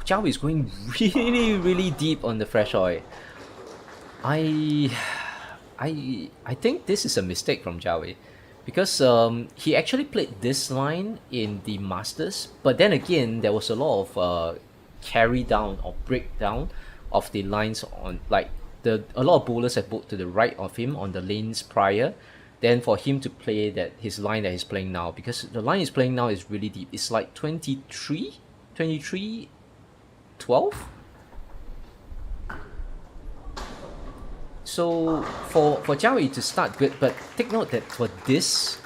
Jiao is going really deep on the fresh oil. I think this is a mistake from Jiao, because he actually played this line in the Masters, but then again there was a lot of carry down or breakdown of the lines on a lot of bowlers have bowled to the right of him on the lanes prior. Then for him to play his line that he's playing now, because the line he's playing now is really deep. It's like 23, 12. So for Jiao to start good, but take note that for this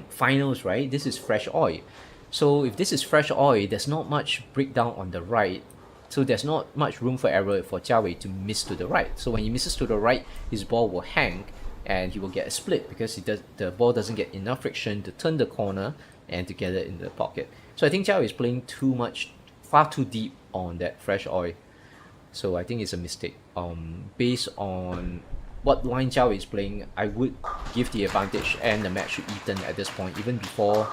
finals, right, this is fresh oil. So if this is fresh oil, there's not much breakdown on the right. So there's not much room for error for Jiao to miss to the right. So when he misses to the right, his ball will hang and he will get a split because the ball doesn't get enough friction to turn the corner and to get it in the pocket. So I think Jiao is playing far too deep on that fresh oil. So I think it's a mistake. Based on what line Jiao is playing, I would give the advantage and the match to Ethan at this point, even before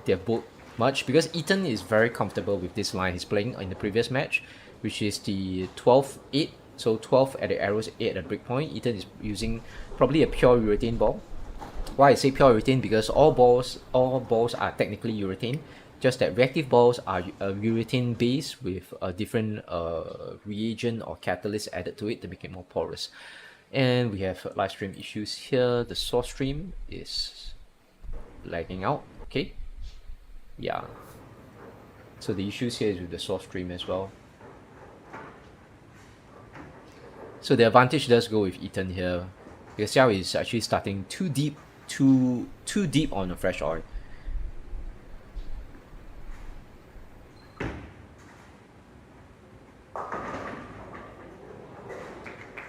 they're both much, because Ethan is very comfortable with this line he's playing in the previous match, which is the 12-8. So 12 at the arrows, 8 at the breakpoint. Ethan is using probably a pure urethane ball. Why I say pure urethane? Because all balls are technically urethane, just that reactive balls are urethane based with a different reagent or catalyst added to it to make it more porous. And we have live stream issues here. The source stream is lagging out. Okay, yeah, so the issues here is with the source stream as well. So the advantage does go with Ethan here, because Xiao is actually starting too deep on the fresh oil.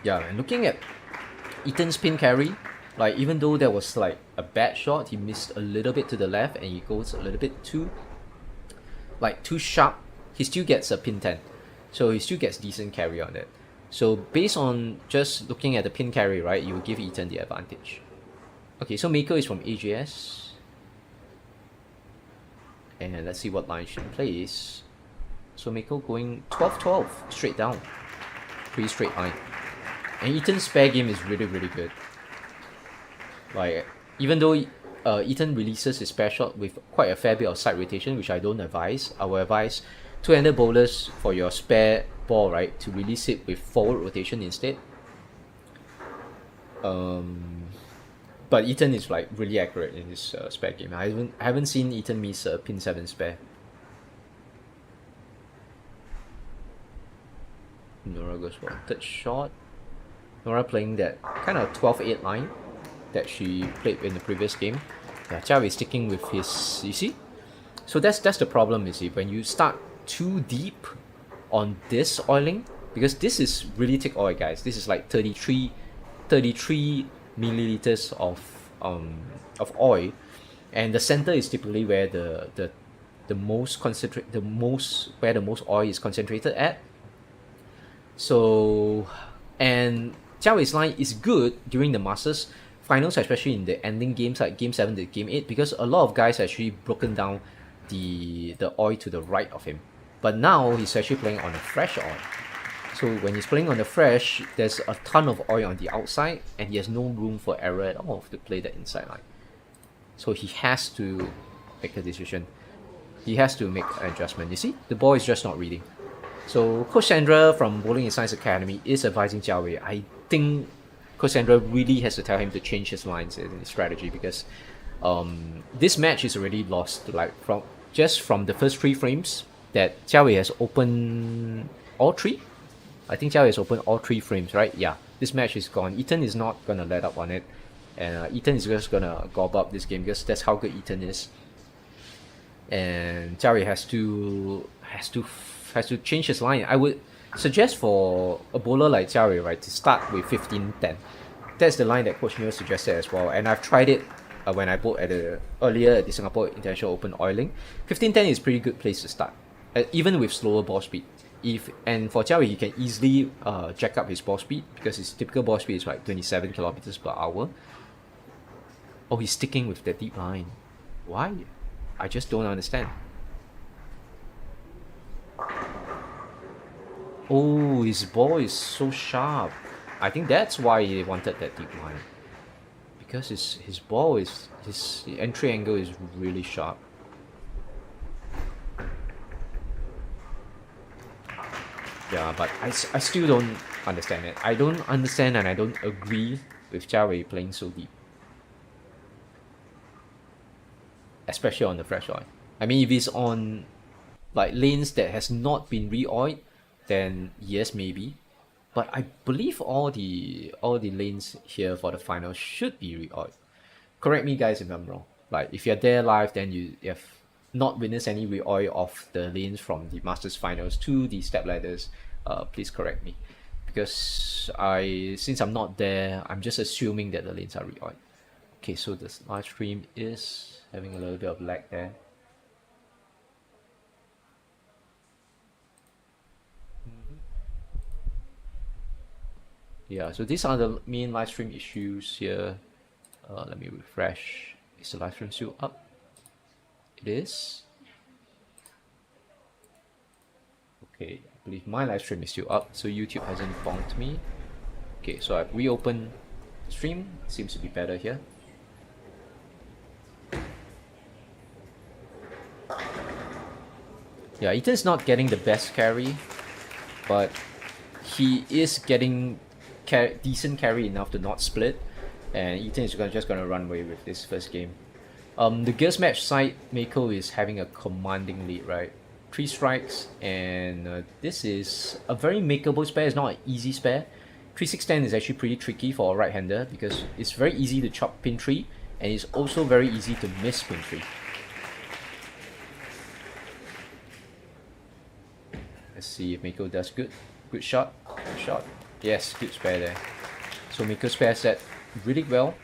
Yeah, and looking at Ethan's pin carry, even though there was a bad shot, he missed a little bit to the left and he goes a little bit too sharp, he still gets a pin 10. So he still gets decent carry on it. So based on just looking at the pin carry, right, you will give Ethan the advantage. Okay, so Mako is from AJS. And let's see what line she plays. So Mako going 12-12, straight down. Pretty straight line. And Ethan's spare game is really, really good. Like, even though Ethan releases his spare shot with quite a fair bit of side rotation, which I don't advise. I will advise two-handed bowlers for your spare ball, right, to release it with forward rotation instead. But Ethan is like really accurate in his spare game. I haven't seen Ethan miss a pin 7 spare. Nora goes for a third shot. Nora playing that kind of 12-8 line that she played in the previous game. Yeah, Jia is sticking with his, you see? So that's the problem, you see, when you start too deep on this oiling, because this is really thick oil, guys. This is like 33 milliliters of oil, and the center is typically where the most where the most oil is concentrated at. So, and Jia Wei's line is good during the Masters finals, especially in the ending games like Game 7 to Game 8, because a lot of guys actually broken down the oil to the right of him. But now he's actually playing on a fresh oil. So when he's playing on the fresh, there's a ton of oil on the outside, and he has no room for error at all to play the inside line. So he has to make a decision. He has to make an adjustment. You see, the ball is just not reading. So Coach Sandra from Bowling in Science Academy is advising Jia Wei. I think Coach Sandra really has to tell him to change his lines and his strategy, because this match is already lost. Like from the first 3 frames that Jia Wei has opened all 3. I think Jia Wei has opened all 3 frames, right? Yeah, this match is gone. Ethan is not gonna let up on it, and Ethan is just gonna gob up this game because that's how good Ethan is. And Jia Wei has to change his line. I would suggest for a bowler like Jia Wei, right, to start with 15-10. That's the line that Coach Neil suggested as well, and I've tried it when I bowled earlier at the Singapore International Open oiling. 15-10 is a pretty good place to start, even with slower ball speed. And for Jia Wei, he can easily jack up his ball speed, because his typical ball speed is like 27 kilometers per hour. Oh, he's sticking with the deep line. Why? I just don't understand. Oh, his ball is so sharp. I think that's why he wanted that deep line, because his ball is, his entry angle is really sharp. Yeah, but I still don't understand it. I don't understand, and I don't agree with Jia Wei playing so deep, especially on the fresh oil. I mean, if it's on like lanes that has not been re-oiled, then yes, maybe. But I believe all the lanes here for the final should be re-oiled. Correct me, guys, if I'm wrong. Like, if you're there live, then you have not witnessed any re-oil of the lanes from the Masters finals to the step ladders. Please correct me, because since I'm not there, I'm just assuming that the lanes are re-oiled. Okay, so this live stream is having a little bit of lag there. Yeah, so these are the main live stream issues here. Let me refresh. Is the live stream still up? It is. Okay, I believe my live stream is still up, so YouTube hasn't bonked me. Okay, so I've reopened the stream. Seems to be better here. Yeah, Ethan's not getting the best carry, but he is getting decent carry enough to not split, and Ethan is just gonna run away with this first game. The Gears match side, Mako is having a commanding lead, right? 3 strikes, and this is a very makeable spare. It's not an easy spare. 3-6-10 is actually pretty tricky for a right-hander, because it's very easy to chop pin 3, and it's also very easy to miss pin 3. Let's see if Mako does good. Good shot. Good shot. Yes, good spare there. So Mako spares that really well,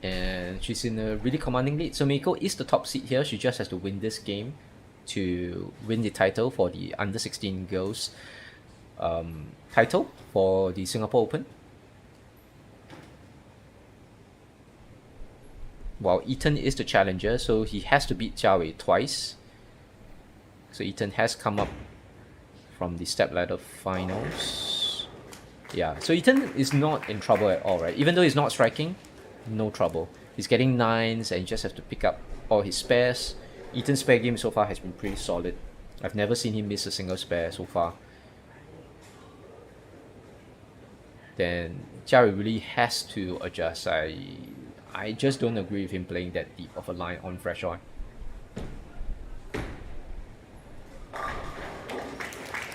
and she's in a really commanding lead. So Mako is the top seed here. She just has to win this game to win the title for the under 16 girls title for the Singapore Open. While Ethan is the challenger, so he has to beat Jia Wei twice. So Ethan has come up from the step ladder finals. Yeah, so Ethan is not in trouble at all, right? Even though he's not striking, no trouble. He's getting 9s and he just has to pick up all his spares. Ethan's spare game so far has been pretty solid. I've never seen him miss a single spare so far. Then Jia Wei really has to adjust. I just don't agree with him playing that deep of a line on fresh on.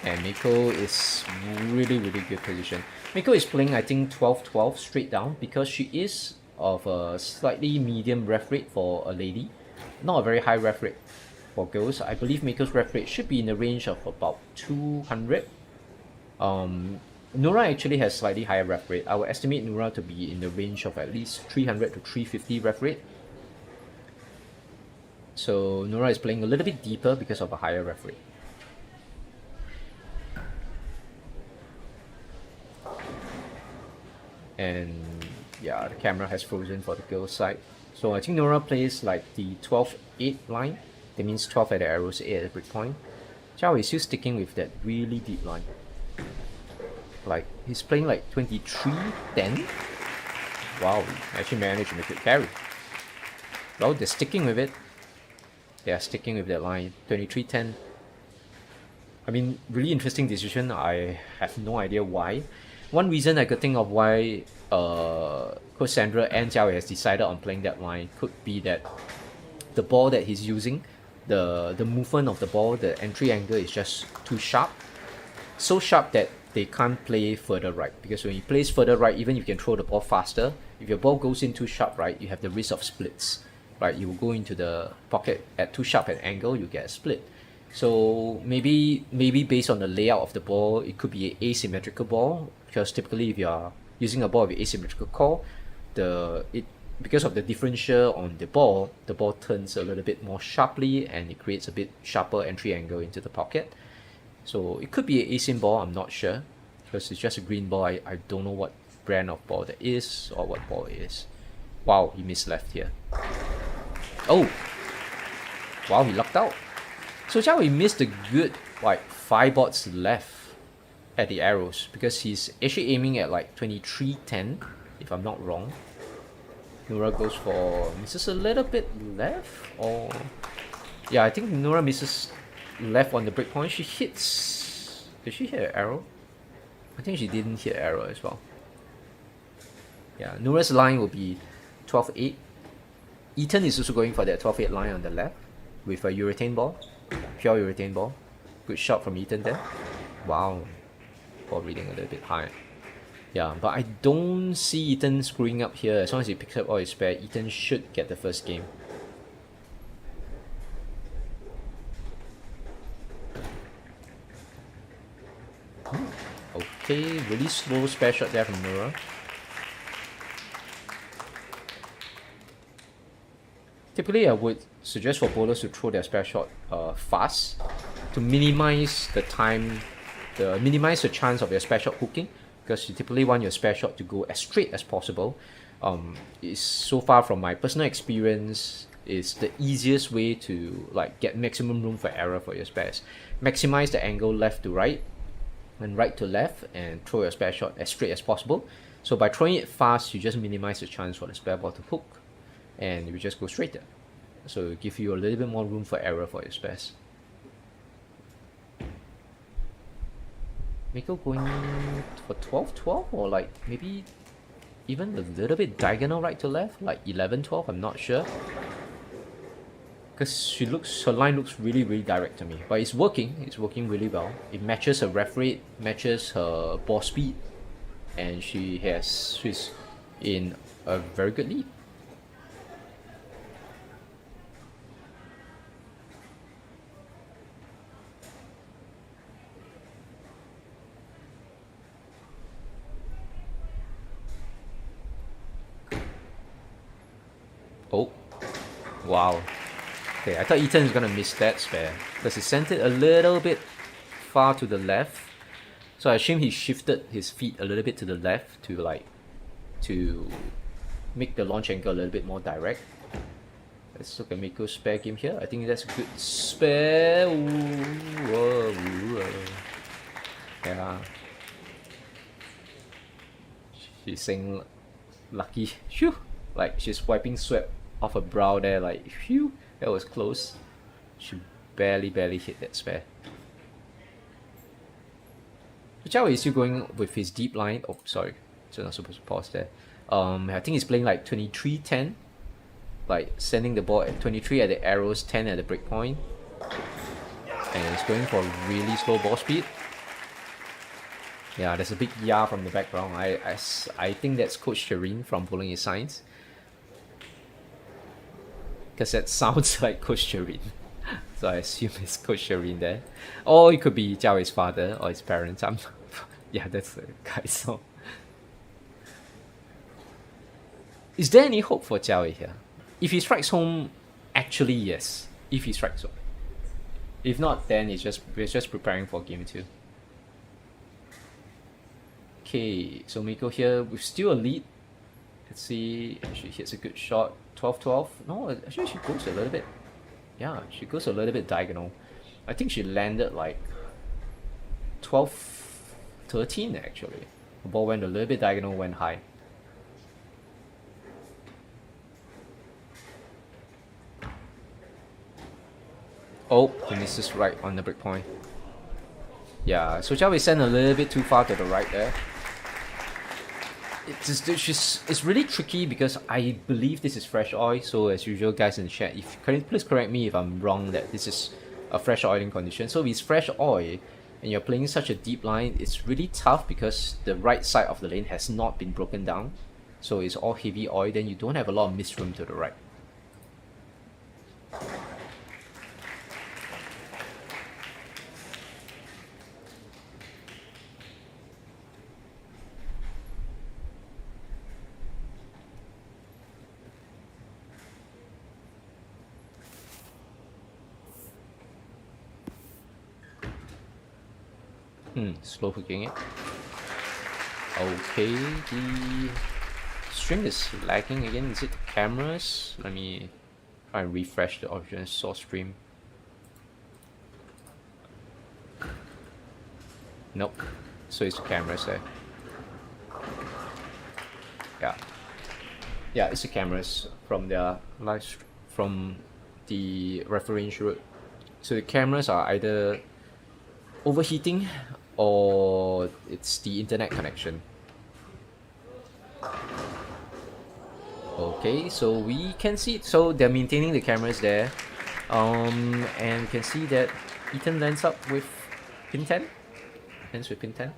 And Miko is really good position. Miko is playing, I think, 12-12 straight down because she is of a slightly medium ref rate for a lady. Not a very high ref rate for girls. I believe Miko's ref rate should be in the range of about 200. Nura actually has slightly higher ref rate. I would estimate Nura to be in the range of at least 300 to 350 ref rate. So Nura is playing a little bit deeper because of a higher ref rate. And yeah, the camera has frozen for the girls' side. So I think Nora plays like the 12-8 line. That means 12 at the arrows, 8 at the break point. Jia Wei is still sticking with that really deep line. Like, he's playing like 23-10. Wow, he actually managed to make it carry. Well, they're sticking with it. They are sticking with that line, 23-10. I mean, really interesting decision. I have no idea why. One reason I could think of why Coach Sandra and Jia Wei has decided on playing that line could be that the ball that he's using, the movement of the ball, the entry angle is just too sharp. So sharp that they can't play further right. Because when he plays further right, even if you can throw the ball faster, if your ball goes in too sharp right, you have the risk of splits. Right, you will go into the pocket at too sharp an angle, you get a split. So maybe based on the layout of the ball, it could be an asymmetrical ball, because typically if you are using a ball with asymmetrical core, because of the differential on the ball turns a little bit more sharply and it creates a bit sharper entry angle into the pocket. So it could be an asym ball, I'm not sure, because it's just a green ball. I don't know what brand of ball that is or what ball it is. Wow, he missed left here. Oh! Wow, he lucked out. So Jia Wei missed a good like 5 bots left at the arrows because he's actually aiming at like 23-10, if I'm not wrong. Nura goes for misses a little bit left, or yeah, I think Nura misses left on the breakpoint. She hits. Did she hit an arrow? I think she didn't hit an arrow as well. Yeah, Nura's line will be 12-8. Ethan is also going for that 12-8 line on the left with a urethane ball. Pure urethane ball. Good shot from Ethan there. Wow. Ball reading a little bit high. Yeah, but I don't see Ethan screwing up here. As long as he picks up all his spare, Ethan should get the first game. Okay, really slow spare shot there from Nura. Typically, I would suggest for bowlers to throw their spare shot fast to minimize the time, minimize the chance of your spare shot hooking, because you typically want your spare shot to go as straight as possible. It's so far from my personal experience, is the easiest way to like get maximum room for error for your spares. Maximize the angle left to right and right to left and throw your spare shot as straight as possible. So by throwing it fast, you just minimize the chance for the spare ball to hook and it will just go straighter. So it give you a little bit more room for error for your spares. Miko going for 12-12 or like maybe even a little bit diagonal right to left, like 11-12, I'm not sure. Because her line looks really direct to me. But it's working really well. It matches her ref rate, matches her ball speed, and she's in a very good lead. Oh, wow. Okay, I thought Ethan was gonna miss that spare because he sent it a little bit far to the left. So I assume he shifted his feet a little bit to the left to make the launch angle a little bit more direct. Let's look at Miko's spare game here. I think that's a good spare. Yeah. She's saying lucky. Phew. Like she's wiping sweat off her brow there. Like phew, that was close. She barely hit that spare. Zhao is still going with his deep line. Oh, sorry. So not supposed to pause there. I think he's playing like 23-10. Like sending the ball at 23 at the arrows, 10 at the break point. And he's going for really slow ball speed. Yeah, there's a big ya from the background. I think that's Coach Shireen from Pulling His Signs. Because that sounds like Coach Shireen. So I assume it's Coach Shireen there. Or it could be Zhao Wei's father or his parents. Yeah, that's the guy. So, is there any hope for Zhao Wei here? If he strikes home, actually yes. If he strikes home. If not, then we're just preparing for game 2. Okay, so Miko here with still a lead. Let's see if she hits a good shot. 12-12. No, actually she goes a little bit. Yeah, she goes a little bit diagonal. I think she landed like 12-13 actually. The ball went a little bit diagonal, went high. Oh, he misses right on the break point. Yeah, so Zhao Wei sent a little bit too far to the right there. It's really tricky because I believe this is fresh oil. So as usual, guys in the chat, please correct me if I'm wrong that this is a fresh oiling condition. So if it's fresh oil and you're playing such a deep line, it's really tough because the right side of the lane has not been broken down. So it's all heavy oil. Then you don't have a lot of mist room to the right. Slow hooking it. Okay, the stream is lagging again. Is it the cameras? Let me try and refresh the original source stream. Nope. So it's the cameras there. Yeah, it's the cameras from their from the reference route. So the cameras are either overheating or it's the internet connection. Okay, so we can see, so they're maintaining the cameras there, and we can see that Ethan lands up with pin 10. Ends with pin 10.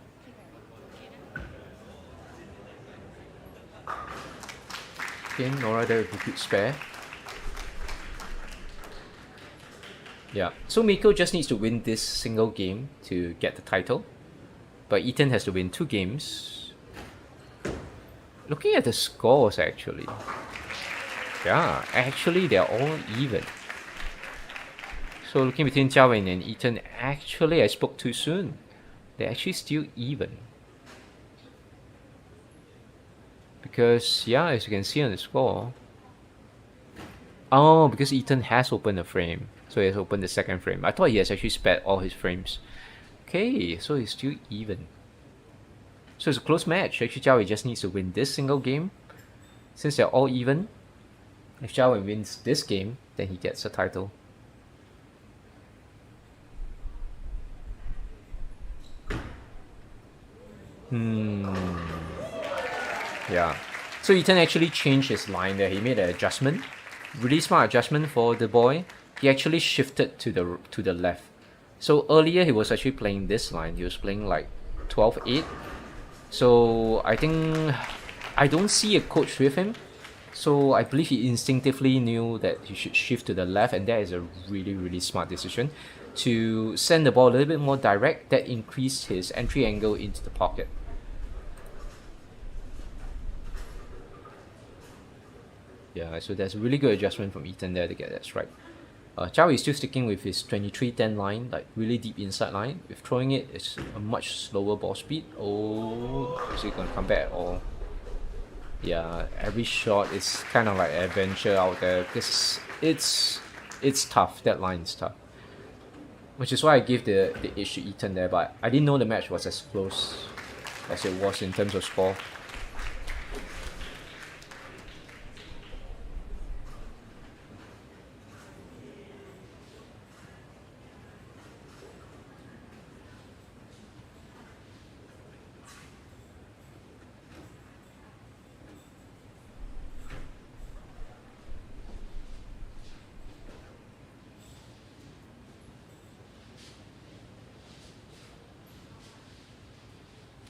Okay, Nora there with a good spare. Yeah, so Miko just needs to win this single game to get the title, but Ethan has to win 2 games. Looking at the scores actually, yeah, actually they're all even. So looking between Zhao Wei and Ethan, actually I spoke too soon. They're actually still even. Because yeah, as you can see on the score, oh, because Ethan has opened a frame. So he has opened the second frame. I thought he has actually spared all his frames. Okay, so he's still even. So it's a close match. Actually, Zhao Wei just needs to win this single game. Since they're all even, if Zhao Wei wins this game, then he gets a title. Yeah. So Ethan actually changed his line there. He made an adjustment. Really smart adjustment for the boy. He actually shifted to the left. So earlier he was actually playing this line. He was playing like 12-8. So I think I don't see a coach with him. So I believe he instinctively knew that he should shift to the left, and that is a really smart decision to send the ball a little bit more direct. That increased his entry angle into the pocket. Yeah, so that's a really good adjustment from Ethan there to get that strike. Zhao is still sticking with his 23-10 line, like really deep inside line. With throwing it, it's a much slower ball speed. Oh, is it gonna come back at all? Yeah, every shot is kind of like adventure out there because it's tough. That line is tough, which is why I give the edge to Ethan there. But I didn't know the match was as close as it was in terms of score.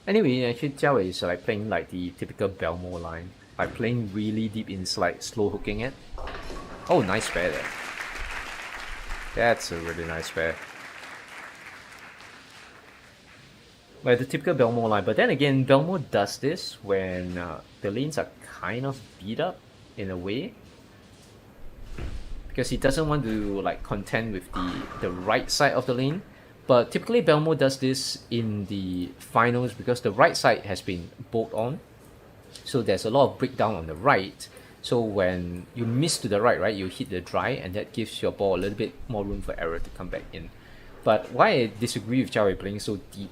Anyway, actually Jiao is like playing like the typical Belmo line, like playing really deep inside, slow hooking it. Oh, nice spare there. That's a really nice spare. Like the typical Belmo line, but then again, Belmo does this when the lanes are kind of beat up in a way, because he doesn't want to like contend with the right side of the lane. But typically Belmo does this in the finals because the right side has been bolt on, so there's a lot of breakdown on the right. So when you miss to the right, you hit the dry, and that gives your ball a little bit more room for error to come back in. But why I disagree with Zhao playing so deep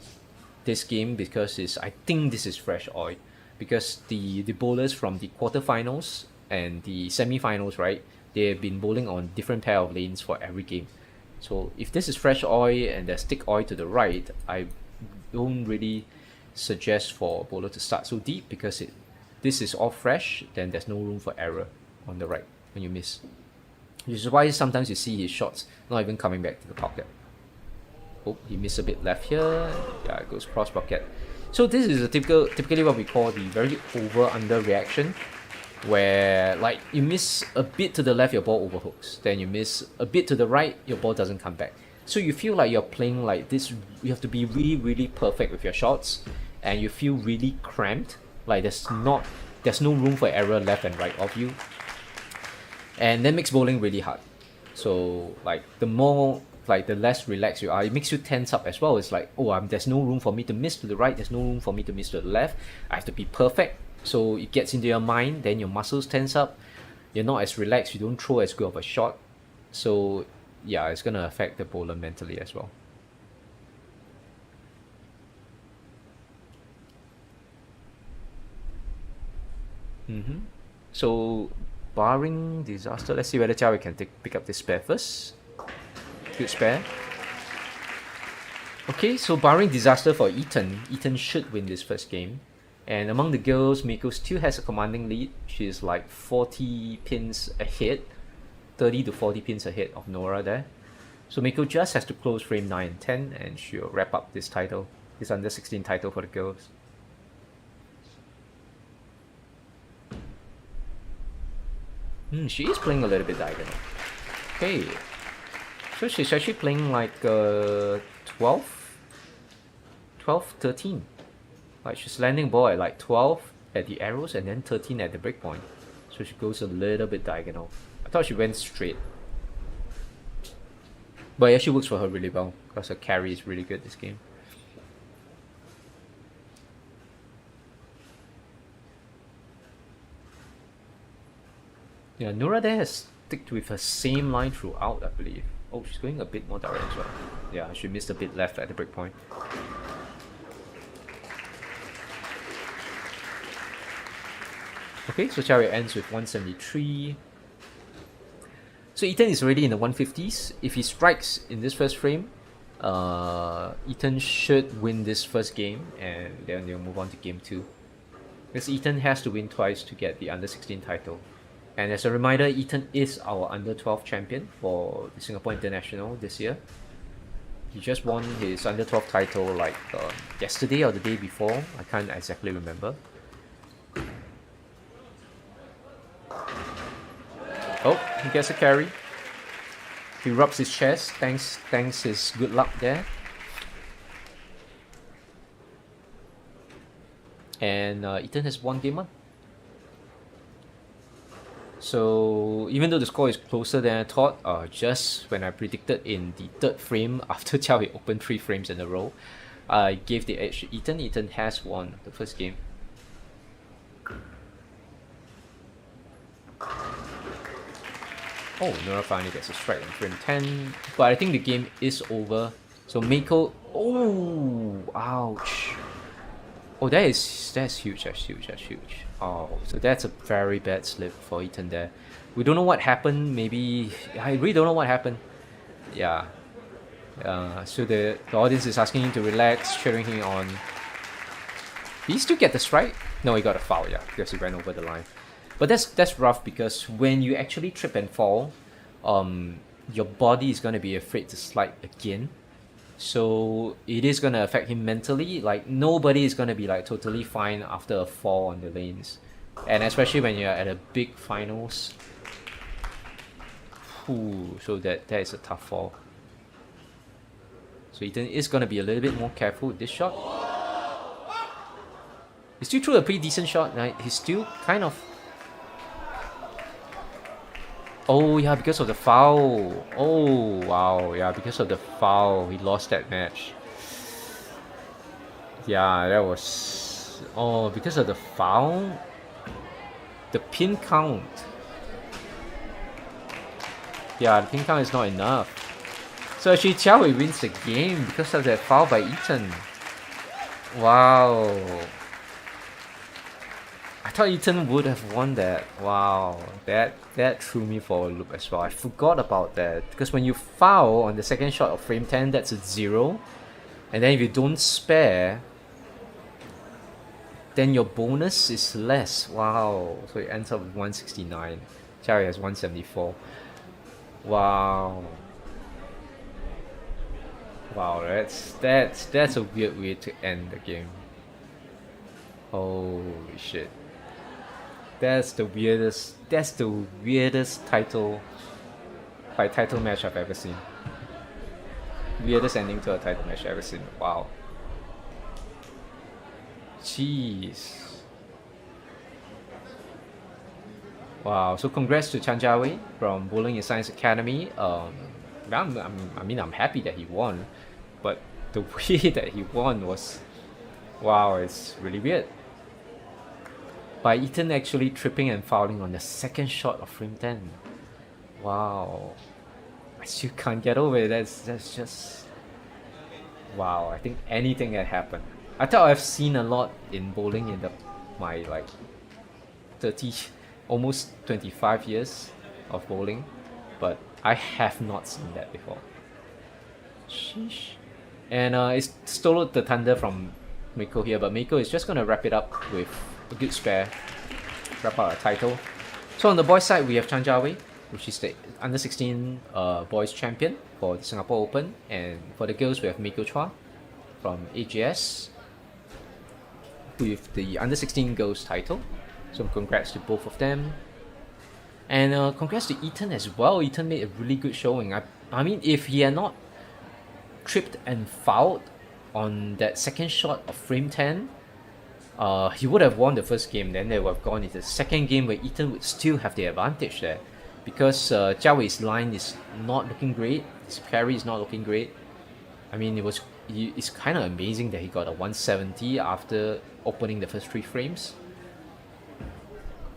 this game, because I think this is fresh oil, because the bowlers from the quarterfinals and the semi-finals, right, they have been bowling on different pair of lanes for every game. So if this is fresh oil and there's thick oil to the right, I don't really suggest for a bowler to start so deep, because this is all fresh, then there's no room for error on the right when you miss. Which is why sometimes you see his shots not even coming back to the pocket. Oh, he missed a bit left here. Yeah, it goes cross pocket. So this is typically what we call the very over-under reaction, where like you miss a bit to the left, your ball overhooks. Then you miss a bit to the right, your ball doesn't come back. So you feel like you're playing like this. You have to be really, really perfect with your shots, and you feel really cramped. Like there's no room for error left and right of you, and that makes bowling really hard. So like the less relaxed you are, it makes you tense up as well. It's like, oh, there's no room for me to miss to the right, there's no room for me to miss to the left. I have to be perfect. So it gets into your mind, then your muscles tense up. You're not as relaxed, you don't throw as good of a shot. So yeah, it's gonna affect the bowler mentally as well. So barring disaster, let's see whether Jia can pick up this spare first. Good spare. Okay, so barring disaster for Ethan should win this first game. And among the girls, Miko still has a commanding lead. She's like 40 pins ahead, 30 to 40 pins ahead of Nora there. So Miko just has to close frame 9 and 10, and she'll wrap up this title, this under 16 title for the girls. She is playing a little bit diagonal. Okay, so she's actually playing like 12, 13. Like she's landing ball at like 12 at the arrows and then 13 at the breakpoint. So she goes a little bit diagonal. I thought she went straight. But it actually works for her really well, because her carry is really good this game. Yeah, Nora there has sticked with her same line throughout, I believe. Oh, she's going a bit more direct as well. Yeah, she missed a bit left at the breakpoint. Okay, so Chariot ends with 173. So Ethan is already in the 150s. If he strikes in this first frame, Ethan should win this first game, and then they'll move on to game 2. Because Ethan has to win twice to get the under 16 title. And as a reminder, Ethan is our under 12 champion for the Singapore International this year. He just won his under 12 title like yesterday or the day before. I can't exactly remember. Oh, he gets a carry. He rubs his chest, thanks his good luck there. And Ethan has won game 1. So even though the score is closer than I thought, just when I predicted in the third frame after Jiao Wei opened 3 frames in a row, I gave the edge to Ethan. Ethan has won the first game. Oh, Nora finally gets a strike in frame 10, but I think the game is over. So Mako, oh, ouch. Oh, that's huge, that's huge, that's huge. Oh, so that's a very bad slip for Ethan there. We don't know what happened, maybe, I really don't know what happened. Yeah. So the audience is asking him to relax, cheering him on. Did he still get the strike? No, he got a foul, yeah, because he ran over the line. But that's rough because when you actually trip and fall, your body is going to be afraid to slide again. So it is going to affect him mentally. Like nobody is going to be like totally fine after a fall on the lanes. And especially when you're at a big finals. Ooh, so that is a tough fall. So Ethan is going to be a little bit more careful with this shot. He still threw a pretty decent shot. Right? He's still kind of... Oh yeah, because of the foul. Oh wow, yeah, because of the foul, he lost that match. Yeah, that was... Oh, because of the foul? The pin count. Yeah, the pin count is not enough. So actually Jiao Wei wins the game because of that foul by Ethan. Wow. I thought Ethan would have won that. Wow, that threw me for a loop as well. I forgot about that because when you foul on the second shot of frame 10, that's a 0, and then if you don't spare, then your bonus is less. Wow, so it ends up with 169. Jiao Wei has 174. Wow. Wow, that's a weird way to end the game. Holy shit. That's the weirdest title match I've ever seen. Weirdest ending to a title match I've ever seen. Wow. Jeez. Wow, so congrats to Jiao Wei from Bowling and Science Academy. I'm happy that he won, but the way that he won was, wow, it's really weird. By Ethan actually tripping and fouling on the second shot of frame 10. Wow. I still can't get over it. That's just... Wow, I think anything can happen. I thought I've seen a lot in bowling in my like 30, almost 25 years of bowling, but I have not seen that before. Sheesh. And it's stole the thunder from Mako here, but Mako is just gonna wrap it up with a good spare, wrap up a title. So on the boys side, we have Jiao Wei, which is the under 16 boys champion for the Singapore Open, and for the girls we have Miko Chua from AGS with the under 16 girls title. So congrats to both of them, and congrats to Ethan as well. Ethan made a really good showing. I mean, if he had not tripped and fouled on that second shot of frame 10, he would have won the first game. Then they would have gone into the second game where Ethan would still have the advantage there, because Jiao Wei's line is not looking great. His parry is not looking great. I mean, it's kind of amazing that he got a 170 after opening the first 3 frames.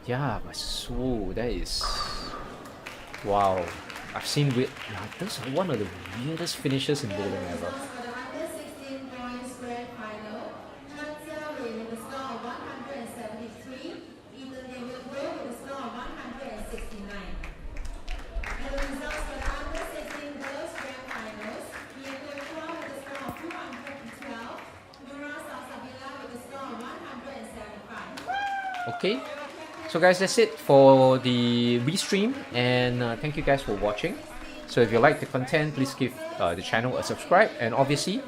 Yeah, but so that is... Wow. I've seen weird... Yeah, that's one of the weirdest finishes in bowling ever. Okay, so guys, that's it for the Restream, and thank you guys for watching. So if you like the content, please give the channel a subscribe, and obviously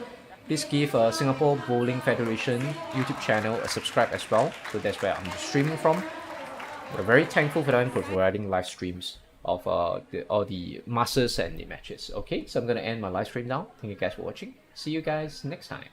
please give Singapore Bowling Federation YouTube channel a subscribe as well. So that's where I'm streaming from. We're very thankful for them for providing live streams of all the masters and the matches. Okay, so I'm gonna end my live stream now. Thank you guys for watching. See you guys next time.